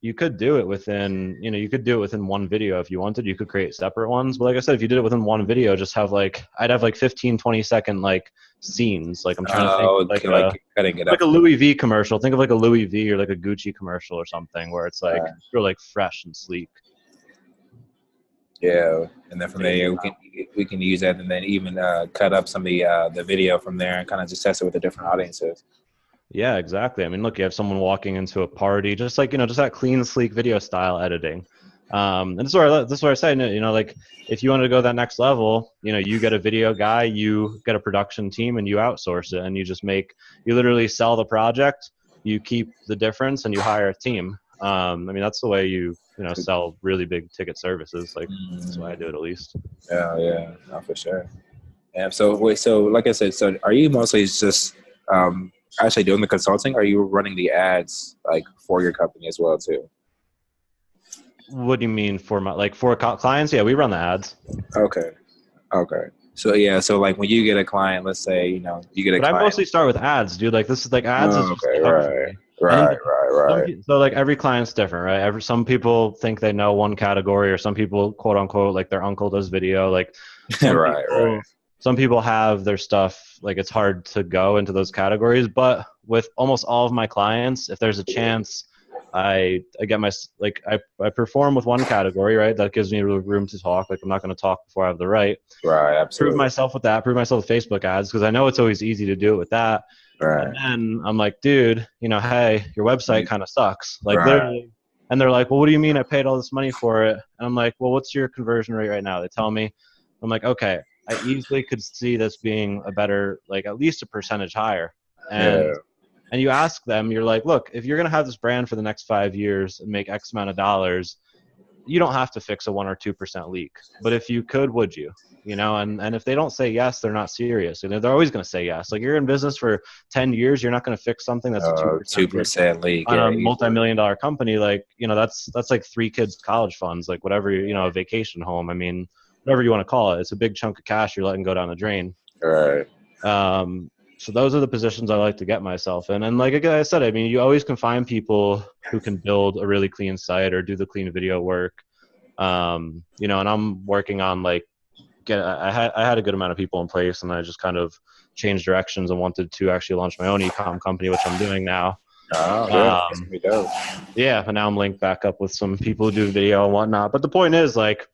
you could do it within, you know, you could do it within one video if you wanted. You could create separate ones. But like I said, if you did it within one video, just have like, I'd have like 15, 20-second like scenes. Like I'm trying to think of Okay, like cutting it like up. a Louis V commercial. Think of like a Louis V or like a Gucci commercial or something where it's like, real like fresh and sleek. Yeah, and then from there we can use that, and then even cut up some of the video from there, and kind of just test it with the different audiences. Yeah, exactly. I mean, look, you have someone walking into a party, just like, you know, just that clean, sleek video style editing. And this is where I say, you know, like if you wanted to go that next level, you know, you get a video guy, you get a production team, and you outsource it, and you literally sell the project, you keep the difference, and you hire a team. I mean, that's the way you know sell really big ticket services. Like that's why I do it at least. Yeah, no, for sure. And so wait, so like I said, so are you mostly just actually doing the consulting, or are you running the ads like for your company as well too? What do you mean for clients? Yeah, we run the ads. Okay. So yeah, so like when you get a client, let's say you get a But I client. mostly start with ads, dude. Like this is like ads is just Okay, a hook for me. And then right. so like every client's different, right? Some people think they know one category, or some people quote unquote like their uncle does video. Like Right. some people have their stuff like it's hard to go into those categories. But with almost all of my clients, if there's a chance, I get I perform with one category, right? That gives me room to talk. Like I'm not going to talk before I have the right. Right, absolutely. Prove myself with that. Prove myself with Facebook ads because I know it's always easy to do it with that. Right. And then I'm like, dude, you know, hey, your website kind of sucks. Like Right. literally. And they're like, well, what do you mean I paid all this money for it? And I'm like, well, what's your conversion rate right now? They tell me. I'm like, okay, I easily could see this being a better, like at least a percentage higher. And you ask them, you're like, look, if you're going to have this brand for the next 5 years and make X amount of dollars, you don't have to fix a 1 or 2% leak. But if you could, would you? You know, and if they don't say yes, they're not serious. And they're always going to say yes. Like you're in business for 10 years, you're not going to fix something that's a 2% leak on a multi-million-dollar company. Like, you know, that's like 3 kids' college funds, like whatever, you know, a vacation home. I mean, whatever you want to call it. It's a big chunk of cash you're letting go down the drain. Right. So those are the positions I like to get myself in. And like I said, I mean, you always can find people who can build a really clean site or do the clean video work. You know, and I'm working on like I had a good amount of people in place, and I just kind of changed directions and wanted to actually launch my own e-com company, which I'm doing now. Oh, really? That's gonna be dope. Yeah, and now I'm linked back up with some people who do video and whatnot. But the point is, like,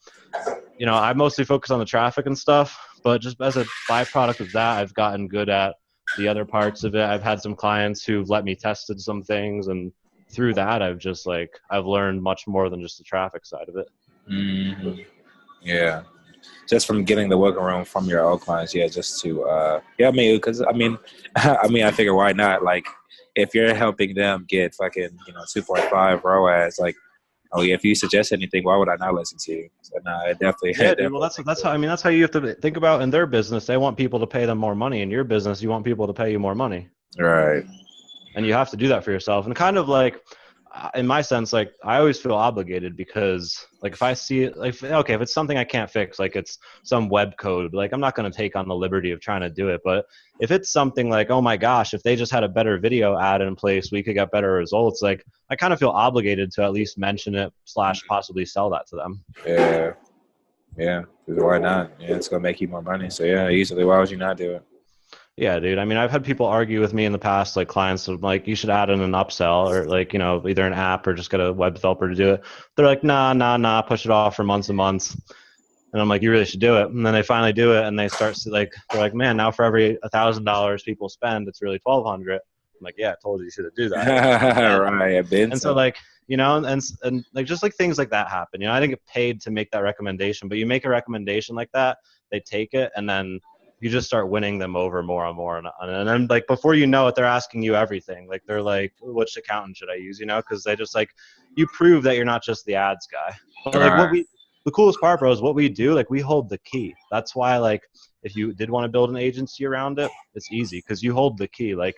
you know, I mostly focus on the traffic and stuff, but just as a byproduct of that, I've gotten good at the other parts of it. I've had some clients who've let me tested some things, and through that, I've learned much more than just the traffic side of it. Mm-hmm. Yeah. Just from getting the working room from your old clients, yeah, just to, yeah, I mean, because, I mean, I figure why not? Like, if you're helping them get fucking, 2.5 ROAS, like, oh, yeah, if you suggest anything, why would I not listen to you? So, no, it definitely. Yeah, dude. Well, that's how you have to think about in their business. They want people to pay them more money. In your business, you want people to pay you more money. Right. And you have to do that for yourself. And kind of like, in my sense, like I always feel obligated because like if I see it, like, okay, if it's something I can't fix, like it's some web code, like I'm not going to take on the liberty of trying to do it. But if it's something like, oh my gosh, if they just had a better video ad in place, we could get better results. Like I kind of feel obligated to at least mention it / possibly sell that to them. Yeah. Yeah. Why not? Yeah, it's going to make you more money. So yeah, easily. Why would you not do it? Yeah, dude. I mean, I've had people argue with me in the past, like clients of like, you should add in an upsell or like, either an app or just get a web developer to do it. They're like, nah, push it off for months and months. And I'm like, you really should do it. And then they finally do it and they start to like, they're like, man, now for every $1,000 people spend, it's really 1,200. I'm like, yeah, I told you should do that. Right. I've been. And so like, and like, just like things like that happen, I didn't get paid to make that recommendation, but you make a recommendation like that, they take it, and then you just start winning them over more and more. And then like, before you know it, they're asking you everything. Like they're like, which accountant should I use? Cause they just like, you prove that you're not just the ads guy. But like the coolest part, bro, is what we do. Like we hold the key. That's why like, if you did want to build an agency around it, it's easy because you hold the key. Like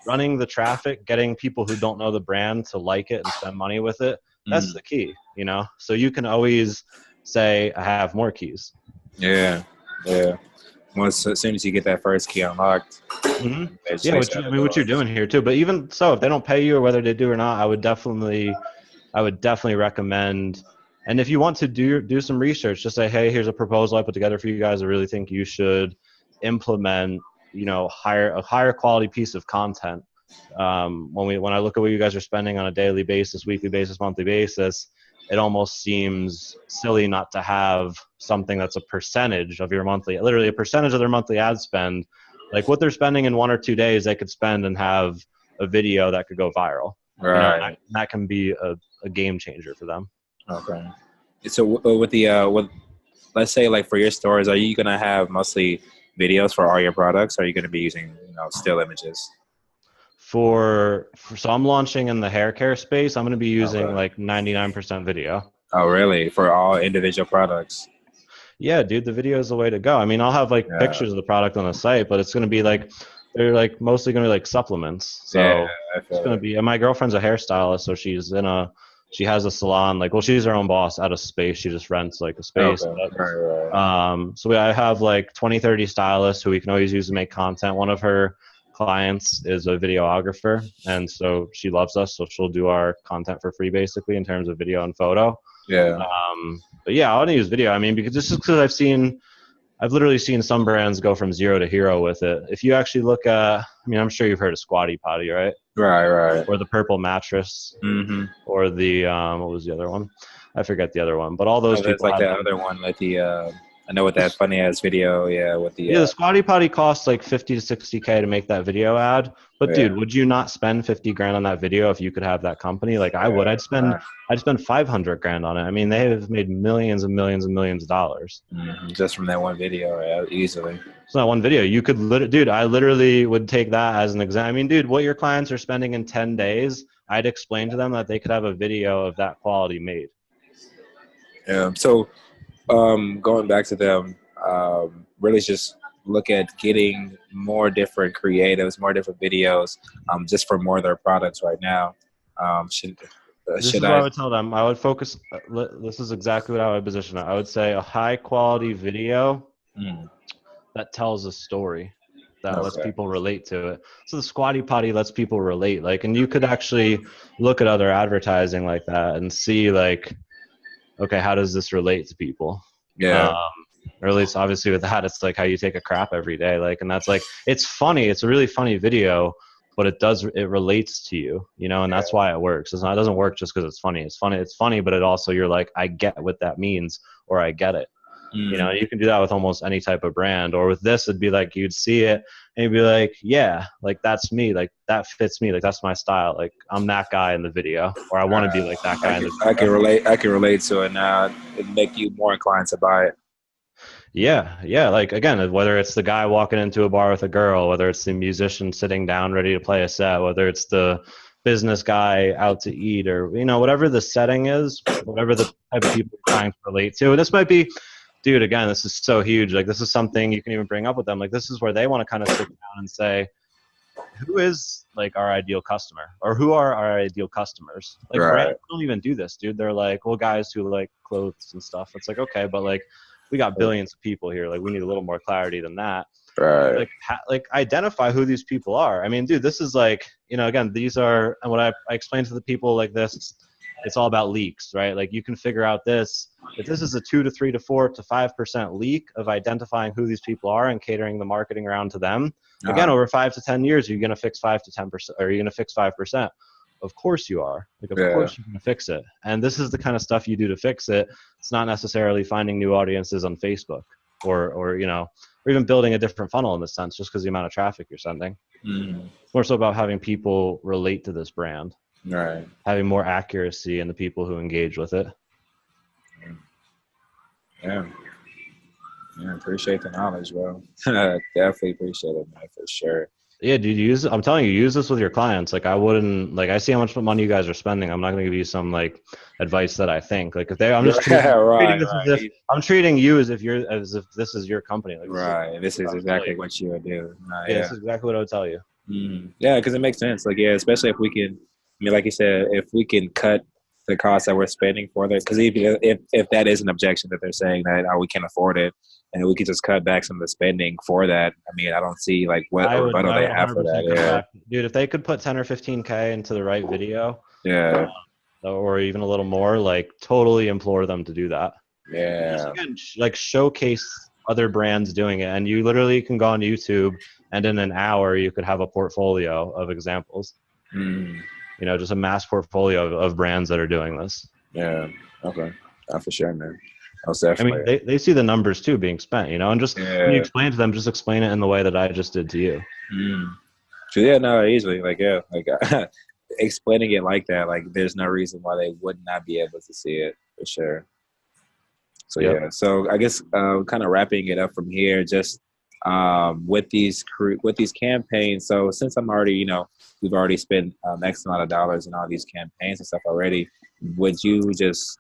running the traffic, getting people who don't know the brand to like it and spend money with it. That's the key, so you can always say, I have more keys. Yeah. Yeah. Once, as soon as you get that first key unlocked. Mm-hmm. Yeah, what you're doing here too. But even so, if they don't pay you or whether they do or not, I would definitely recommend. And if you want to do some research, just say, hey, here's a proposal I put together for you guys. I really think you should implement, a higher quality piece of content. When I look at what you guys are spending on a daily basis, weekly basis, monthly basis, it almost seems silly not to have something that's a percentage of your literally a percentage of their monthly ad spend. Like what they're spending in 1 or 2 days, they could spend and have a video that could go viral. Right. That can be a game changer for them. Okay. So with let's say like for your stores, are you going to have mostly videos for all your products? Or are you going to be using, still images? So I'm launching in the hair care space. I'm going to be using like 99% video. Oh, really? For all individual products? Yeah, dude, the video is the way to go. I mean, I'll have like pictures of the product on the site, but it's going to be like, they're like mostly going to be like supplements. So it's going to be, and my girlfriend's a hairstylist. So she has a salon, like, well, she's her own boss out of space. She just rents like a space. Okay. Right. So I have like 20, 30 stylists who we can always use to make content. One of her clients is a videographer, and so she loves us, so she'll do our content for free basically in terms of video and photo. But yeah, I want to use video. I mean, because I've literally seen some brands go from 0 to hero with it. If you actually look at, I mean, I'm sure you've heard of Squatty Potty, right? Right. Or the purple mattress. Mm-hmm. Or the what was the other one? I forget the other one, but all those people. Like that other one, like the I know with that funny ass video, with the the Squatty Potty costs like $50 to $60K to make that video ad. But dude, would you not spend $50,000 on that video if you could have that company? Like I would. I'd spend $500,000 on it. I mean, they have made millions and millions and millions of dollars just from that one video, easily. It's not one video. You could, dude. I literally would take that as an example. I mean, dude, what your clients are spending in 10 days, I'd explain to them that they could have a video of that quality made. Yeah. So. Going back to them, really just look at getting more different creatives, more different videos, just for more of their products right now. This is what I would tell them. I would focus. This is exactly what I would position it. I would say a high quality video that tells a story. that lets Okay. people relate to it. So the Squatty Potty lets people relate. Like, and you could actually look at other advertising like that and see like, okay, how does this relate to people? Yeah. Um, or at least obviously with that, it's like how you take a crap every day. Like, and that's like, it's funny. It's a really funny video, but it relates to you, you know, and that's why it works. It doesn't work just because it's funny. It's funny, but it also, you're like, I get what that means, or I get it. You know, you can do that with almost any type of brand. Or with this, it'd be like, you'd see it and you'd be like, yeah, like that's me. Like that fits me. Like that's my style. Like I'm that guy in the video, or I want to be like that guy in the I video. can relate. I can relate to it now. It make you more inclined to buy it. Yeah. Like again, whether it's the guy walking into a bar with a girl, whether it's the musician sitting down ready to play a set, whether it's the business guy out to eat, or you know, whatever the setting is, whatever the type of people you're trying to relate to. And this might be, dude, again, this is so huge. Like this is something you can even bring up with them. Like this is where they want to kind of sit down and say, who is like our ideal customer, or who are our ideal customers? Like Right. brands don't even do this, dude. They're like, well, guys who like clothes and stuff. It's like, okay, but like we got billions of people here. Like we need a little more clarity than that. Right. Like identify who these people are. I mean, dude, this is like, you know, again, these are, and what I explain to the people like this, it's all about leaks, right? Like you can figure out this, if this is a 2 to 3 to 4 to 5% leak of identifying who these people are and catering the marketing around to them. Again, over 5 to 10 years, you're going to fix 5 to 10%, or you're going to fix 5%. Of course you are. Like, of course you're going to fix it. And this is the kind of stuff you do to fix it. It's not necessarily finding new audiences on Facebook or you know, or even building a different funnel in this sense, just because the amount of traffic you're sending. It's more so about having people relate to this brand. Right. Having more accuracy in the people who engage with it. Yeah. Yeah, appreciate the knowledge, bro. Definitely appreciate it, man, for sure. Yeah, dude, I'm telling you, use this with your clients. Like I wouldn't, like I see how much money you guys are spending. I'm not going to give you some like advice that I think. Like if I'm just treating this as if I'm treating you as if this is your company. Like this is exactly what you would do. This is exactly what I would tell you. Yeah, because it makes sense. Like, yeah, especially if we can. I mean, like you said, if we can cut the cost that we're spending for that, because if that is an objection that they're saying that we can't afford it, and we could just cut back some of the spending for that. I mean, I don't see like what rebuttal they have for that. Yeah, dude, if they could put 10 or 15K into the right video, or even a little more, like totally implore them to do that. Yeah, just, again, like showcase other brands doing it, and you literally can go on YouTube, and in an hour you could have a portfolio of examples. You know, just a mass portfolio of brands that are doing this. Yeah. Okay. For sure, man. I mean, they see the numbers too being spent, you know, and just when you explain to them, just explain it in the way that I just did to you. So yeah, no, easily. Like, yeah, like explaining it like that, like there's no reason why they would not be able to see it for sure. So yeah, so I guess kind of wrapping it up from here, just with these campaigns. So since I'm already, you know, we've already spent X amount of dollars in all these campaigns and stuff already, would you just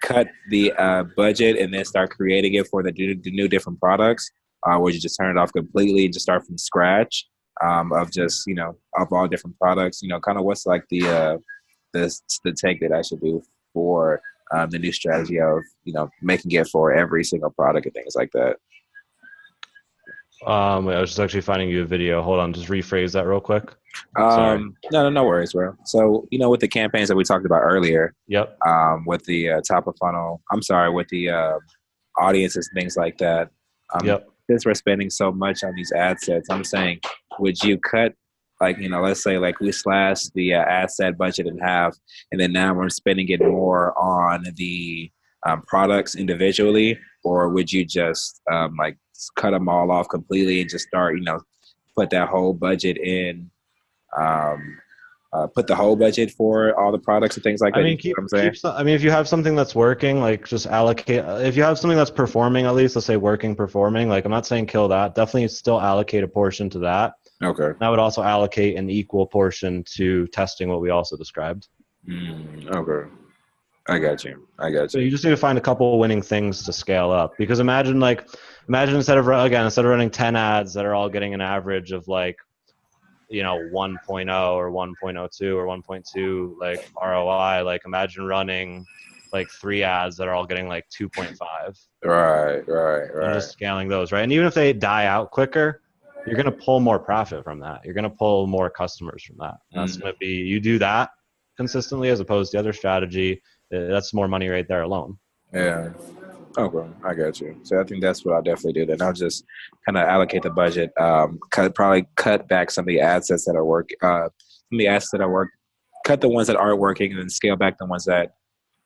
cut the budget and then start creating it for the new different products? Would you just turn it off completely and just start from scratch of just, you know, of all different products? You know, kind of what's like the take that I should do for the new strategy of, you know, making it for every single product and things like that? I was just actually finding you a video. Hold on, just rephrase that real quick. No worries, bro. So, you know, with the campaigns that we talked about earlier, with the top of funnel, with the audiences, things like that. Since we're spending so much on these ad sets, I'm saying, would you cut, like, you know, let's say like we slash the ad set budget in half, and then now we're spending it more on the products individually, or would you just like cut them all off completely and just start, you know, put that whole budget in, put the whole budget for all the products and things like that? I mean, if you have something that's working, like just allocate. If you have something that's performing, at least let's say performing, like I'm not saying kill that. Definitely still allocate a portion to that. Okay. And I would also allocate an equal portion to testing what we also described. Okay. I got you. So you just need to find a couple of winning things to scale up, because imagine instead of running 10 ads that are all getting an average of like, you know, 1.0 or 1.02 or 1.2 like ROI, like imagine running like 3 ads that are all getting like 2.5. Right. And just scaling those, right? And even if they die out quicker, you're going to pull more profit from that. You're going to pull more customers from that. And that's going to be, you do that consistently as opposed to the other strategy. That's more money right there alone. Yeah. Okay, I got you. So I think that's what I'll definitely do. Then I'll just kind of allocate the budget. Probably cut back some of the assets that are working. Some of the assets that are work. Cut the ones that aren't working, and then scale back the ones that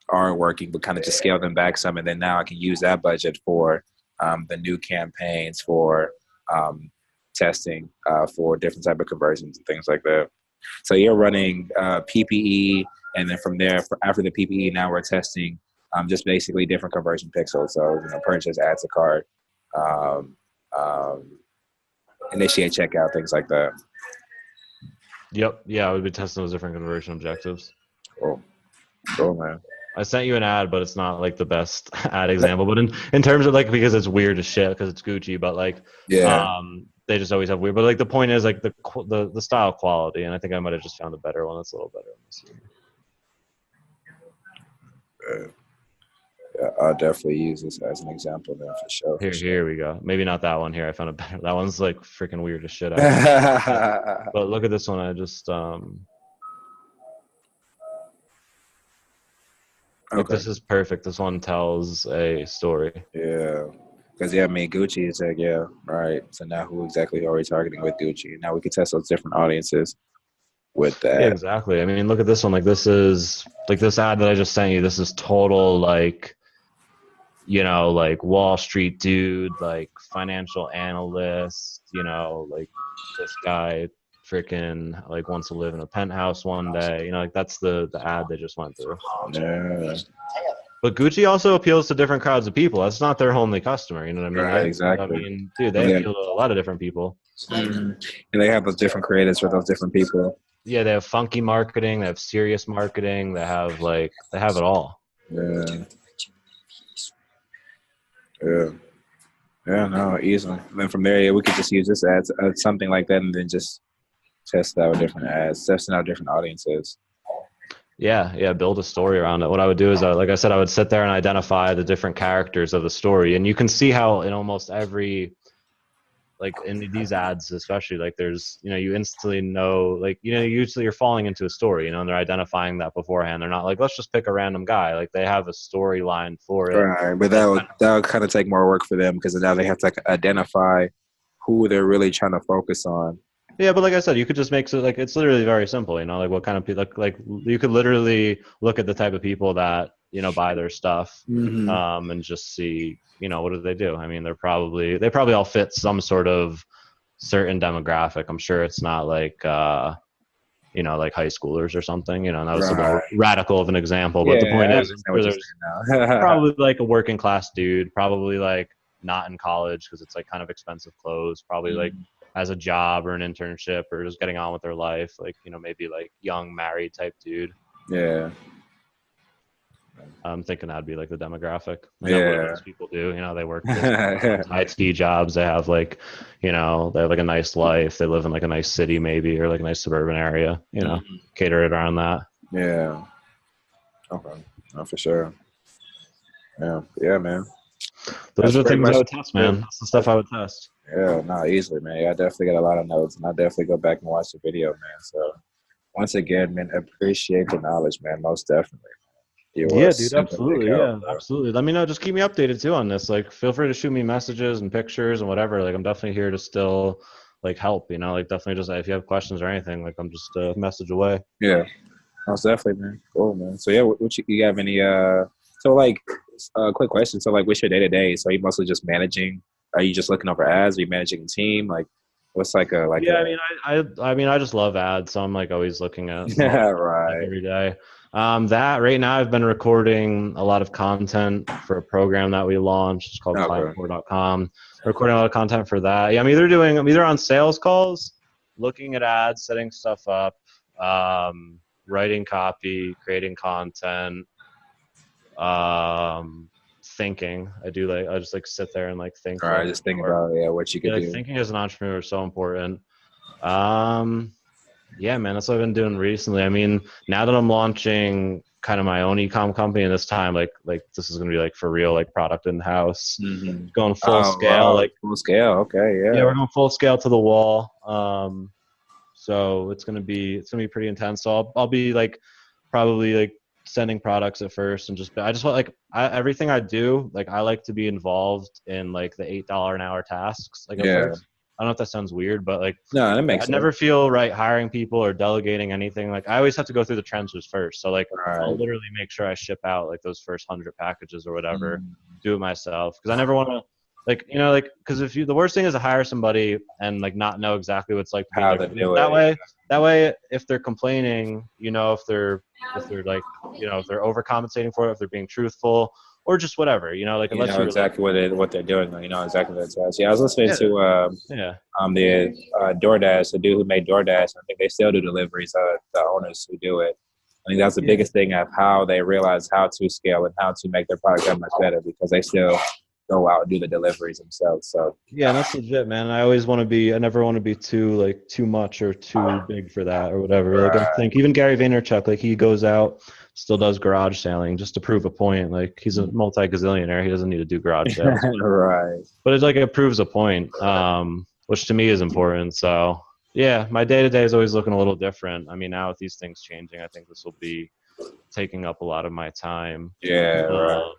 are working, but kind of just scale them back some. And then now I can use that budget for the new campaigns, for testing, for different type of conversions and things like that. So you're running PPE, and then from there, after the PPE, now we're testing just basically different conversion pixels. So purchase, add to cart, um, initiate checkout, things like that. Yep. Yeah, I would be testing those different conversion objectives. Cool, man. I sent you an ad, but it's not like the best ad example. But in terms of like, because it's weird as shit because it's Gucci, but like, they just always have weird. But like the point is like the style quality, and I think I might have just found a better one that's a little better. Yeah, I'll definitely use this as an example then for sure. Here we go. Maybe not that one here. I found a better. That one's like freaking weird as shit. But look at this one. I just like, this is perfect. This one tells a story. Yeah. Because, Gucci is like, right. So now who exactly are we targeting with Gucci? Now we can test those different audiences with that. Yeah, exactly. I mean, look at this one. Like, this is, like, this ad that I just sent you, this is total, like, like Wall Street dude, like financial analyst, like this guy freaking, like, wants to live in a penthouse one day. Like, that's the ad they just went through. Yeah. But Gucci also appeals to different crowds of people. That's not their only customer. You know what I mean? Right, exactly. I mean, dude, they appeal to a lot of different people. And they have those different creatives for those different people. Yeah, they have funky marketing. They have serious marketing. They have they have it all. Yeah. Yeah, no, easily. And then from there, we could just use this ads, something like that, and then just test out different ads, testing out different audiences. Yeah, build a story around it. What I would do is, like I said, I would sit there and identify the different characters of the story. And you can see how in almost every, like in these ads especially, like there's, you instantly know, like, usually you're falling into a story, and they're identifying that beforehand. They're not like, let's just pick a random guy. Like, they have a storyline for it. Right, but that'll kind of take more work for them, because now they have to identify who they're really trying to focus on. Yeah, but like I said, you could just make it like, it's literally very simple, like what kind of people, like you could literally look at the type of people that, buy their stuff, and just see, what do they do? I mean, they probably all fit some sort of certain demographic. I'm sure it's not like, like high schoolers or something, and that was a more radical of an example. But the point is, there's probably like a working class dude, probably like not in college because it's like kind of expensive clothes, probably like has a job or an internship or just getting on with their life, like, maybe like young married type dude. Yeah. I'm thinking that'd be like the demographic. What those people do, they work IT jobs, they have like, they have like a nice life, they live in like a nice city maybe, or like a nice suburban area, cater it around that. Yeah. Okay. No, for sure. Yeah, man. Those are the things I would test, man. That's the stuff I would test. Yeah, no, easily, man. I definitely got a lot of notes, and I'll definitely go back and watch the video, man. So, once again, man, appreciate the knowledge, man. Most definitely. Yeah, dude, absolutely. Absolutely. Let me know. Just keep me updated, too, on this. Like, feel free to shoot me messages and pictures and whatever. Like, I'm definitely here to still, like, help, like, definitely just, if you have questions or anything, like, I'm just a message away. Yeah, most definitely, man. Cool, man. So, yeah, you have any, so, like, quick question. So, like, what's your day-to-day? So, are you mostly just managing? Are you just looking over ads? Are you managing a team? Like, what's like a like? Yeah, I mean, I just love ads, so I'm like always looking at right every day. That right now, I've been recording a lot of content for a program that we launched. It's called clientcore.com. Recording a lot of content for that. Yeah, I'm either on sales calls, looking at ads, setting stuff up, writing copy, creating content. Thinking. I just like sit there and like think. All right, just think about what you could do. Thinking as an entrepreneur is so important. Yeah, man, that's what I've been doing recently. I mean, now that I'm launching kind of my own e-com company, and this time like this is gonna be like for real, like product in house, going full scale, wow. like Full scale. Okay, yeah. yeah, we're going full scale to the wall. So it's gonna be pretty intense. So I'll be like probably like sending products at first, and I just want like everything I do, like I like to be involved in like the $8 an hour tasks like at Yeah. first. I don't know if that sounds weird, but like No, that makes I sense. never feel right hiring people or delegating anything. Like I always have to go through the trenches first. So like I'll Right. literally make sure I ship out like those first 100 packages or whatever, Mm. do it myself, because I never want to like like because if you the worst thing is to hire somebody and like not know exactly what it's like to be in How their to business. do it. That way if they're complaining, if they're like if they're overcompensating for it, if they're being truthful, or just whatever, like You unless know you're like exactly what they're doing. You know exactly what it says. Yeah, I was listening yeah to yeah the DoorDash, the dude who made DoorDash. I think they still do deliveries. The owners who do it. I think that's the biggest thing of how they realize how to scale and how to make their product that much better, because they still go out and do the deliveries themselves. So yeah, and that's legit, man. I never want to be too much or too big for that or whatever. Like I think even Gary Vaynerchuk, like he goes out, still does garage selling just to prove a point. Like he's a multi-gazillionaire. He doesn't need to do garage sales. right. But it's like it proves a point, which to me is important. So yeah, my day-to-day is always looking a little different. I mean, now with these things changing, I think this will be taking up a lot of my time. Yeah, right.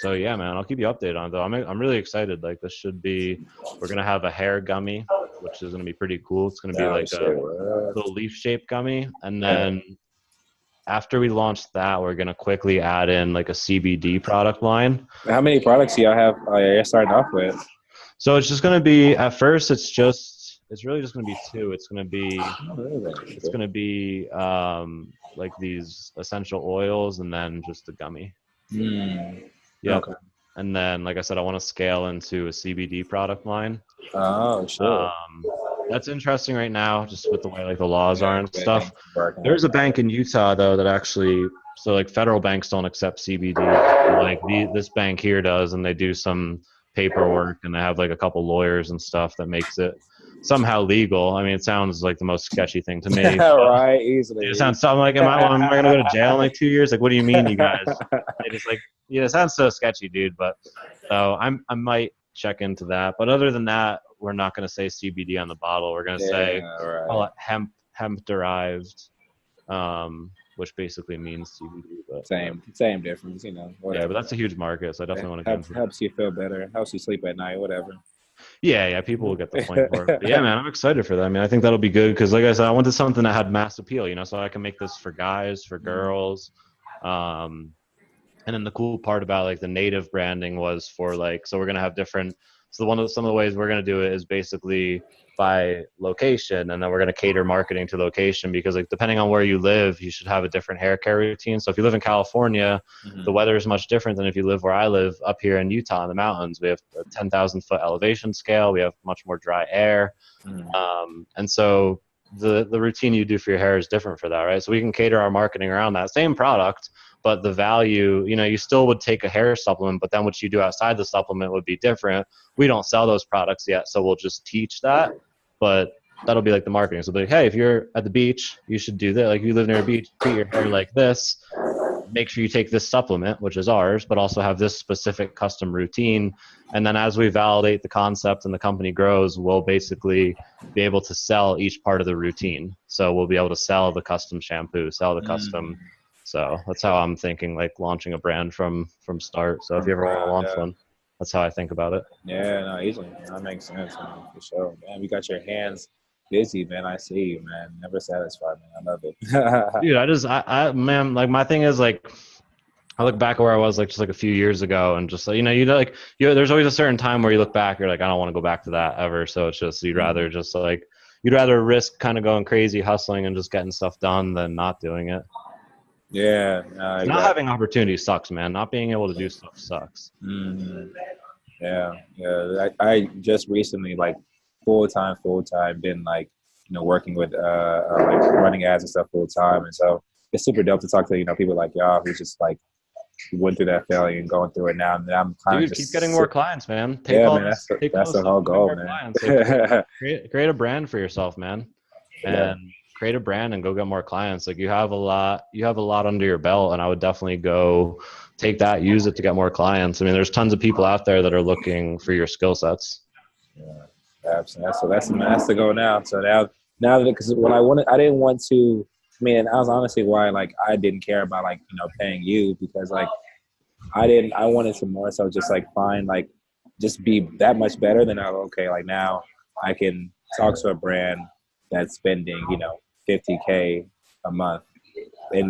So yeah, man, I'll keep you updated on it though. I'm really excited. Like we're gonna have a hair gummy, which is gonna be pretty cool. It's gonna be like a little leaf-shaped gummy, and then after we launch that, we're gonna quickly add in like a CBD product line. How many products do y'all have? You're starting off with? So it's just gonna be at first. It's really just gonna be two. It's gonna be like these essential oils, and then just a gummy. Yeah. Okay. And then, like I said, I want to scale into a CBD product line. Oh, sure. That's interesting right now, just with the way like the laws are and stuff. There's a bank in Utah though that actually, so like federal banks don't accept CBD. Like this bank here does, and they do some paperwork, and they have like a couple lawyers and stuff that makes it somehow legal. I mean, it sounds like the most sketchy thing to me. Right, easily. It sounds something like, am I going to go to jail in like 2 years? Like, what do you mean, you guys? They just like, it sounds so sketchy, dude. But so I might check into that. But other than that, we're not going to say CBD on the bottle. We're going to say call it hemp derived, which basically means CBD. But same difference, whatever. Yeah, but that's a huge market, so I definitely want to get into it. Helps you feel better, helps you sleep at night, whatever. Yeah, people will get the point for it. But yeah, man, I'm excited for that. I mean, I think that'll be good because, like I said, I wanted something that had mass appeal, so I can make this for guys, for girls. And then the cool part about like the native branding was for like, so we're gonna have different. So some of the ways we're gonna do it is basically by location, and then we're gonna cater marketing to location, because like depending on where you live, you should have a different hair care routine. So if you live in California, the weather is much different than if you live where I live up here in Utah in the mountains. We have a 10,000 foot elevation scale. We have much more dry air, and so the routine you do for your hair is different for that, right? So we can cater our marketing around that same product. But the value, you still would take a hair supplement, but then what you do outside the supplement would be different. We don't sell those products yet, so we'll just teach that. But that'll be like the marketing. So like, hey, if you're at the beach, you should do that. Like, you live near a beach, treat your hair like this. Make sure you take this supplement, which is ours, but also have this specific custom routine. And then as we validate the concept and the company grows, we'll basically be able to sell each part of the routine. So we'll be able to sell the custom shampoo, sell the custom. So that's how I'm thinking, like launching a brand from start. So if you ever want to launch one, that's how I think about it. Yeah, no, easily. That makes sense, man, for sure. Man, you got your hands busy, man. I see you, man. Never satisfied, man. I love it. Dude, I man, like my thing is like, I look back at where I was like just like a few years ago, and just like, there's always a certain time where you look back, you're like, I don't want to go back to that ever. So it's just, you'd rather risk kind of going crazy, hustling and just getting stuff done than not doing it. Yeah. Not having opportunity sucks, man. Not being able to do stuff sucks. Yeah. I just recently, like full time, been like, working with like running ads and stuff full time, and so it's super dope to talk to people like y'all who just like went through that failure and going through it now. And I'm kind of keep getting more clients, man. That's the whole goal, man. Create a brand for yourself, man. And create a brand and go get more clients. Like you have a lot under your belt, and I would definitely go take that, use it to get more clients. I mean, there's tons of people out there that are looking for your skill sets. Yeah, absolutely. So that's the goal now. So now that, because when I didn't want to. I mean, and that was honestly why like I didn't care about like paying you, because like I wanted to more so just like find like just be that much better than okay, like now I can talk to a brand that's spending 50K a month,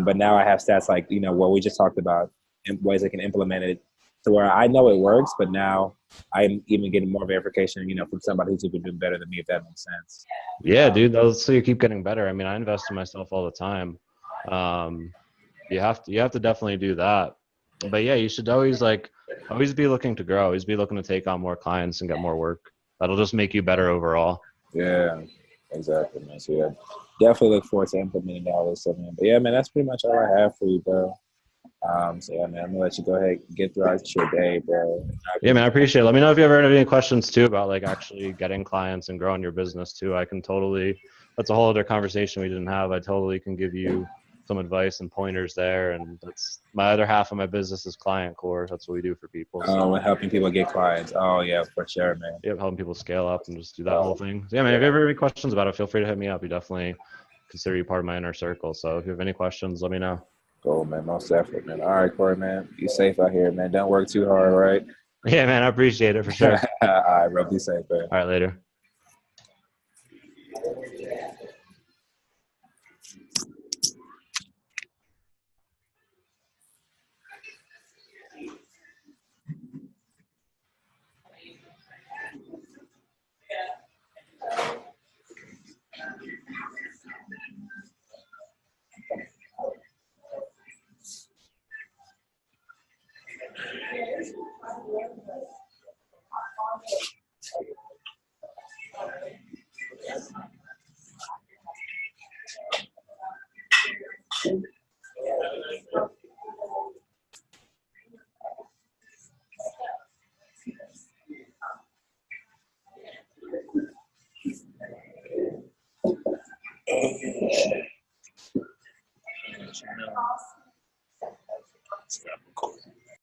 but now I have stats like what we just talked about, and ways I can implement it to where I know it works, but now I'm even getting more verification from somebody who's even doing better than me, if that makes sense. Yeah, dude. That's so you keep getting better. I mean, I invest in myself all the time. You have to definitely do that. But yeah, you should always be looking to grow. Always be looking to take on more clients and get more work. That'll just make you better overall. Yeah, exactly, man. So yeah, definitely look forward to implementing all this stuff, man. But yeah, man, that's pretty much all I have for you, bro. So yeah, man, I'm gonna let you go ahead and get through your day, bro. Yeah, man, I appreciate it. Let me know if you ever have any questions too about like actually getting clients and growing your business too. That's a whole other conversation we didn't have. I totally can give you some advice and pointers there. And that's my other half of my business is client core. That's what we do for people. So and helping people get clients. Oh yeah, for sure, man. yeah, helping people scale up and just do that whole thing. So, yeah, man, if you ever have any questions about it, feel free to hit me up. You definitely consider you part of my inner circle. So if you have any questions, let me know. Cool, man. Most definitely, man. All right, Kory, man. Be safe out here, man. Don't work too hard, all right? Yeah, man, I appreciate it for sure. All right, bro. Be safe, man. All right, later.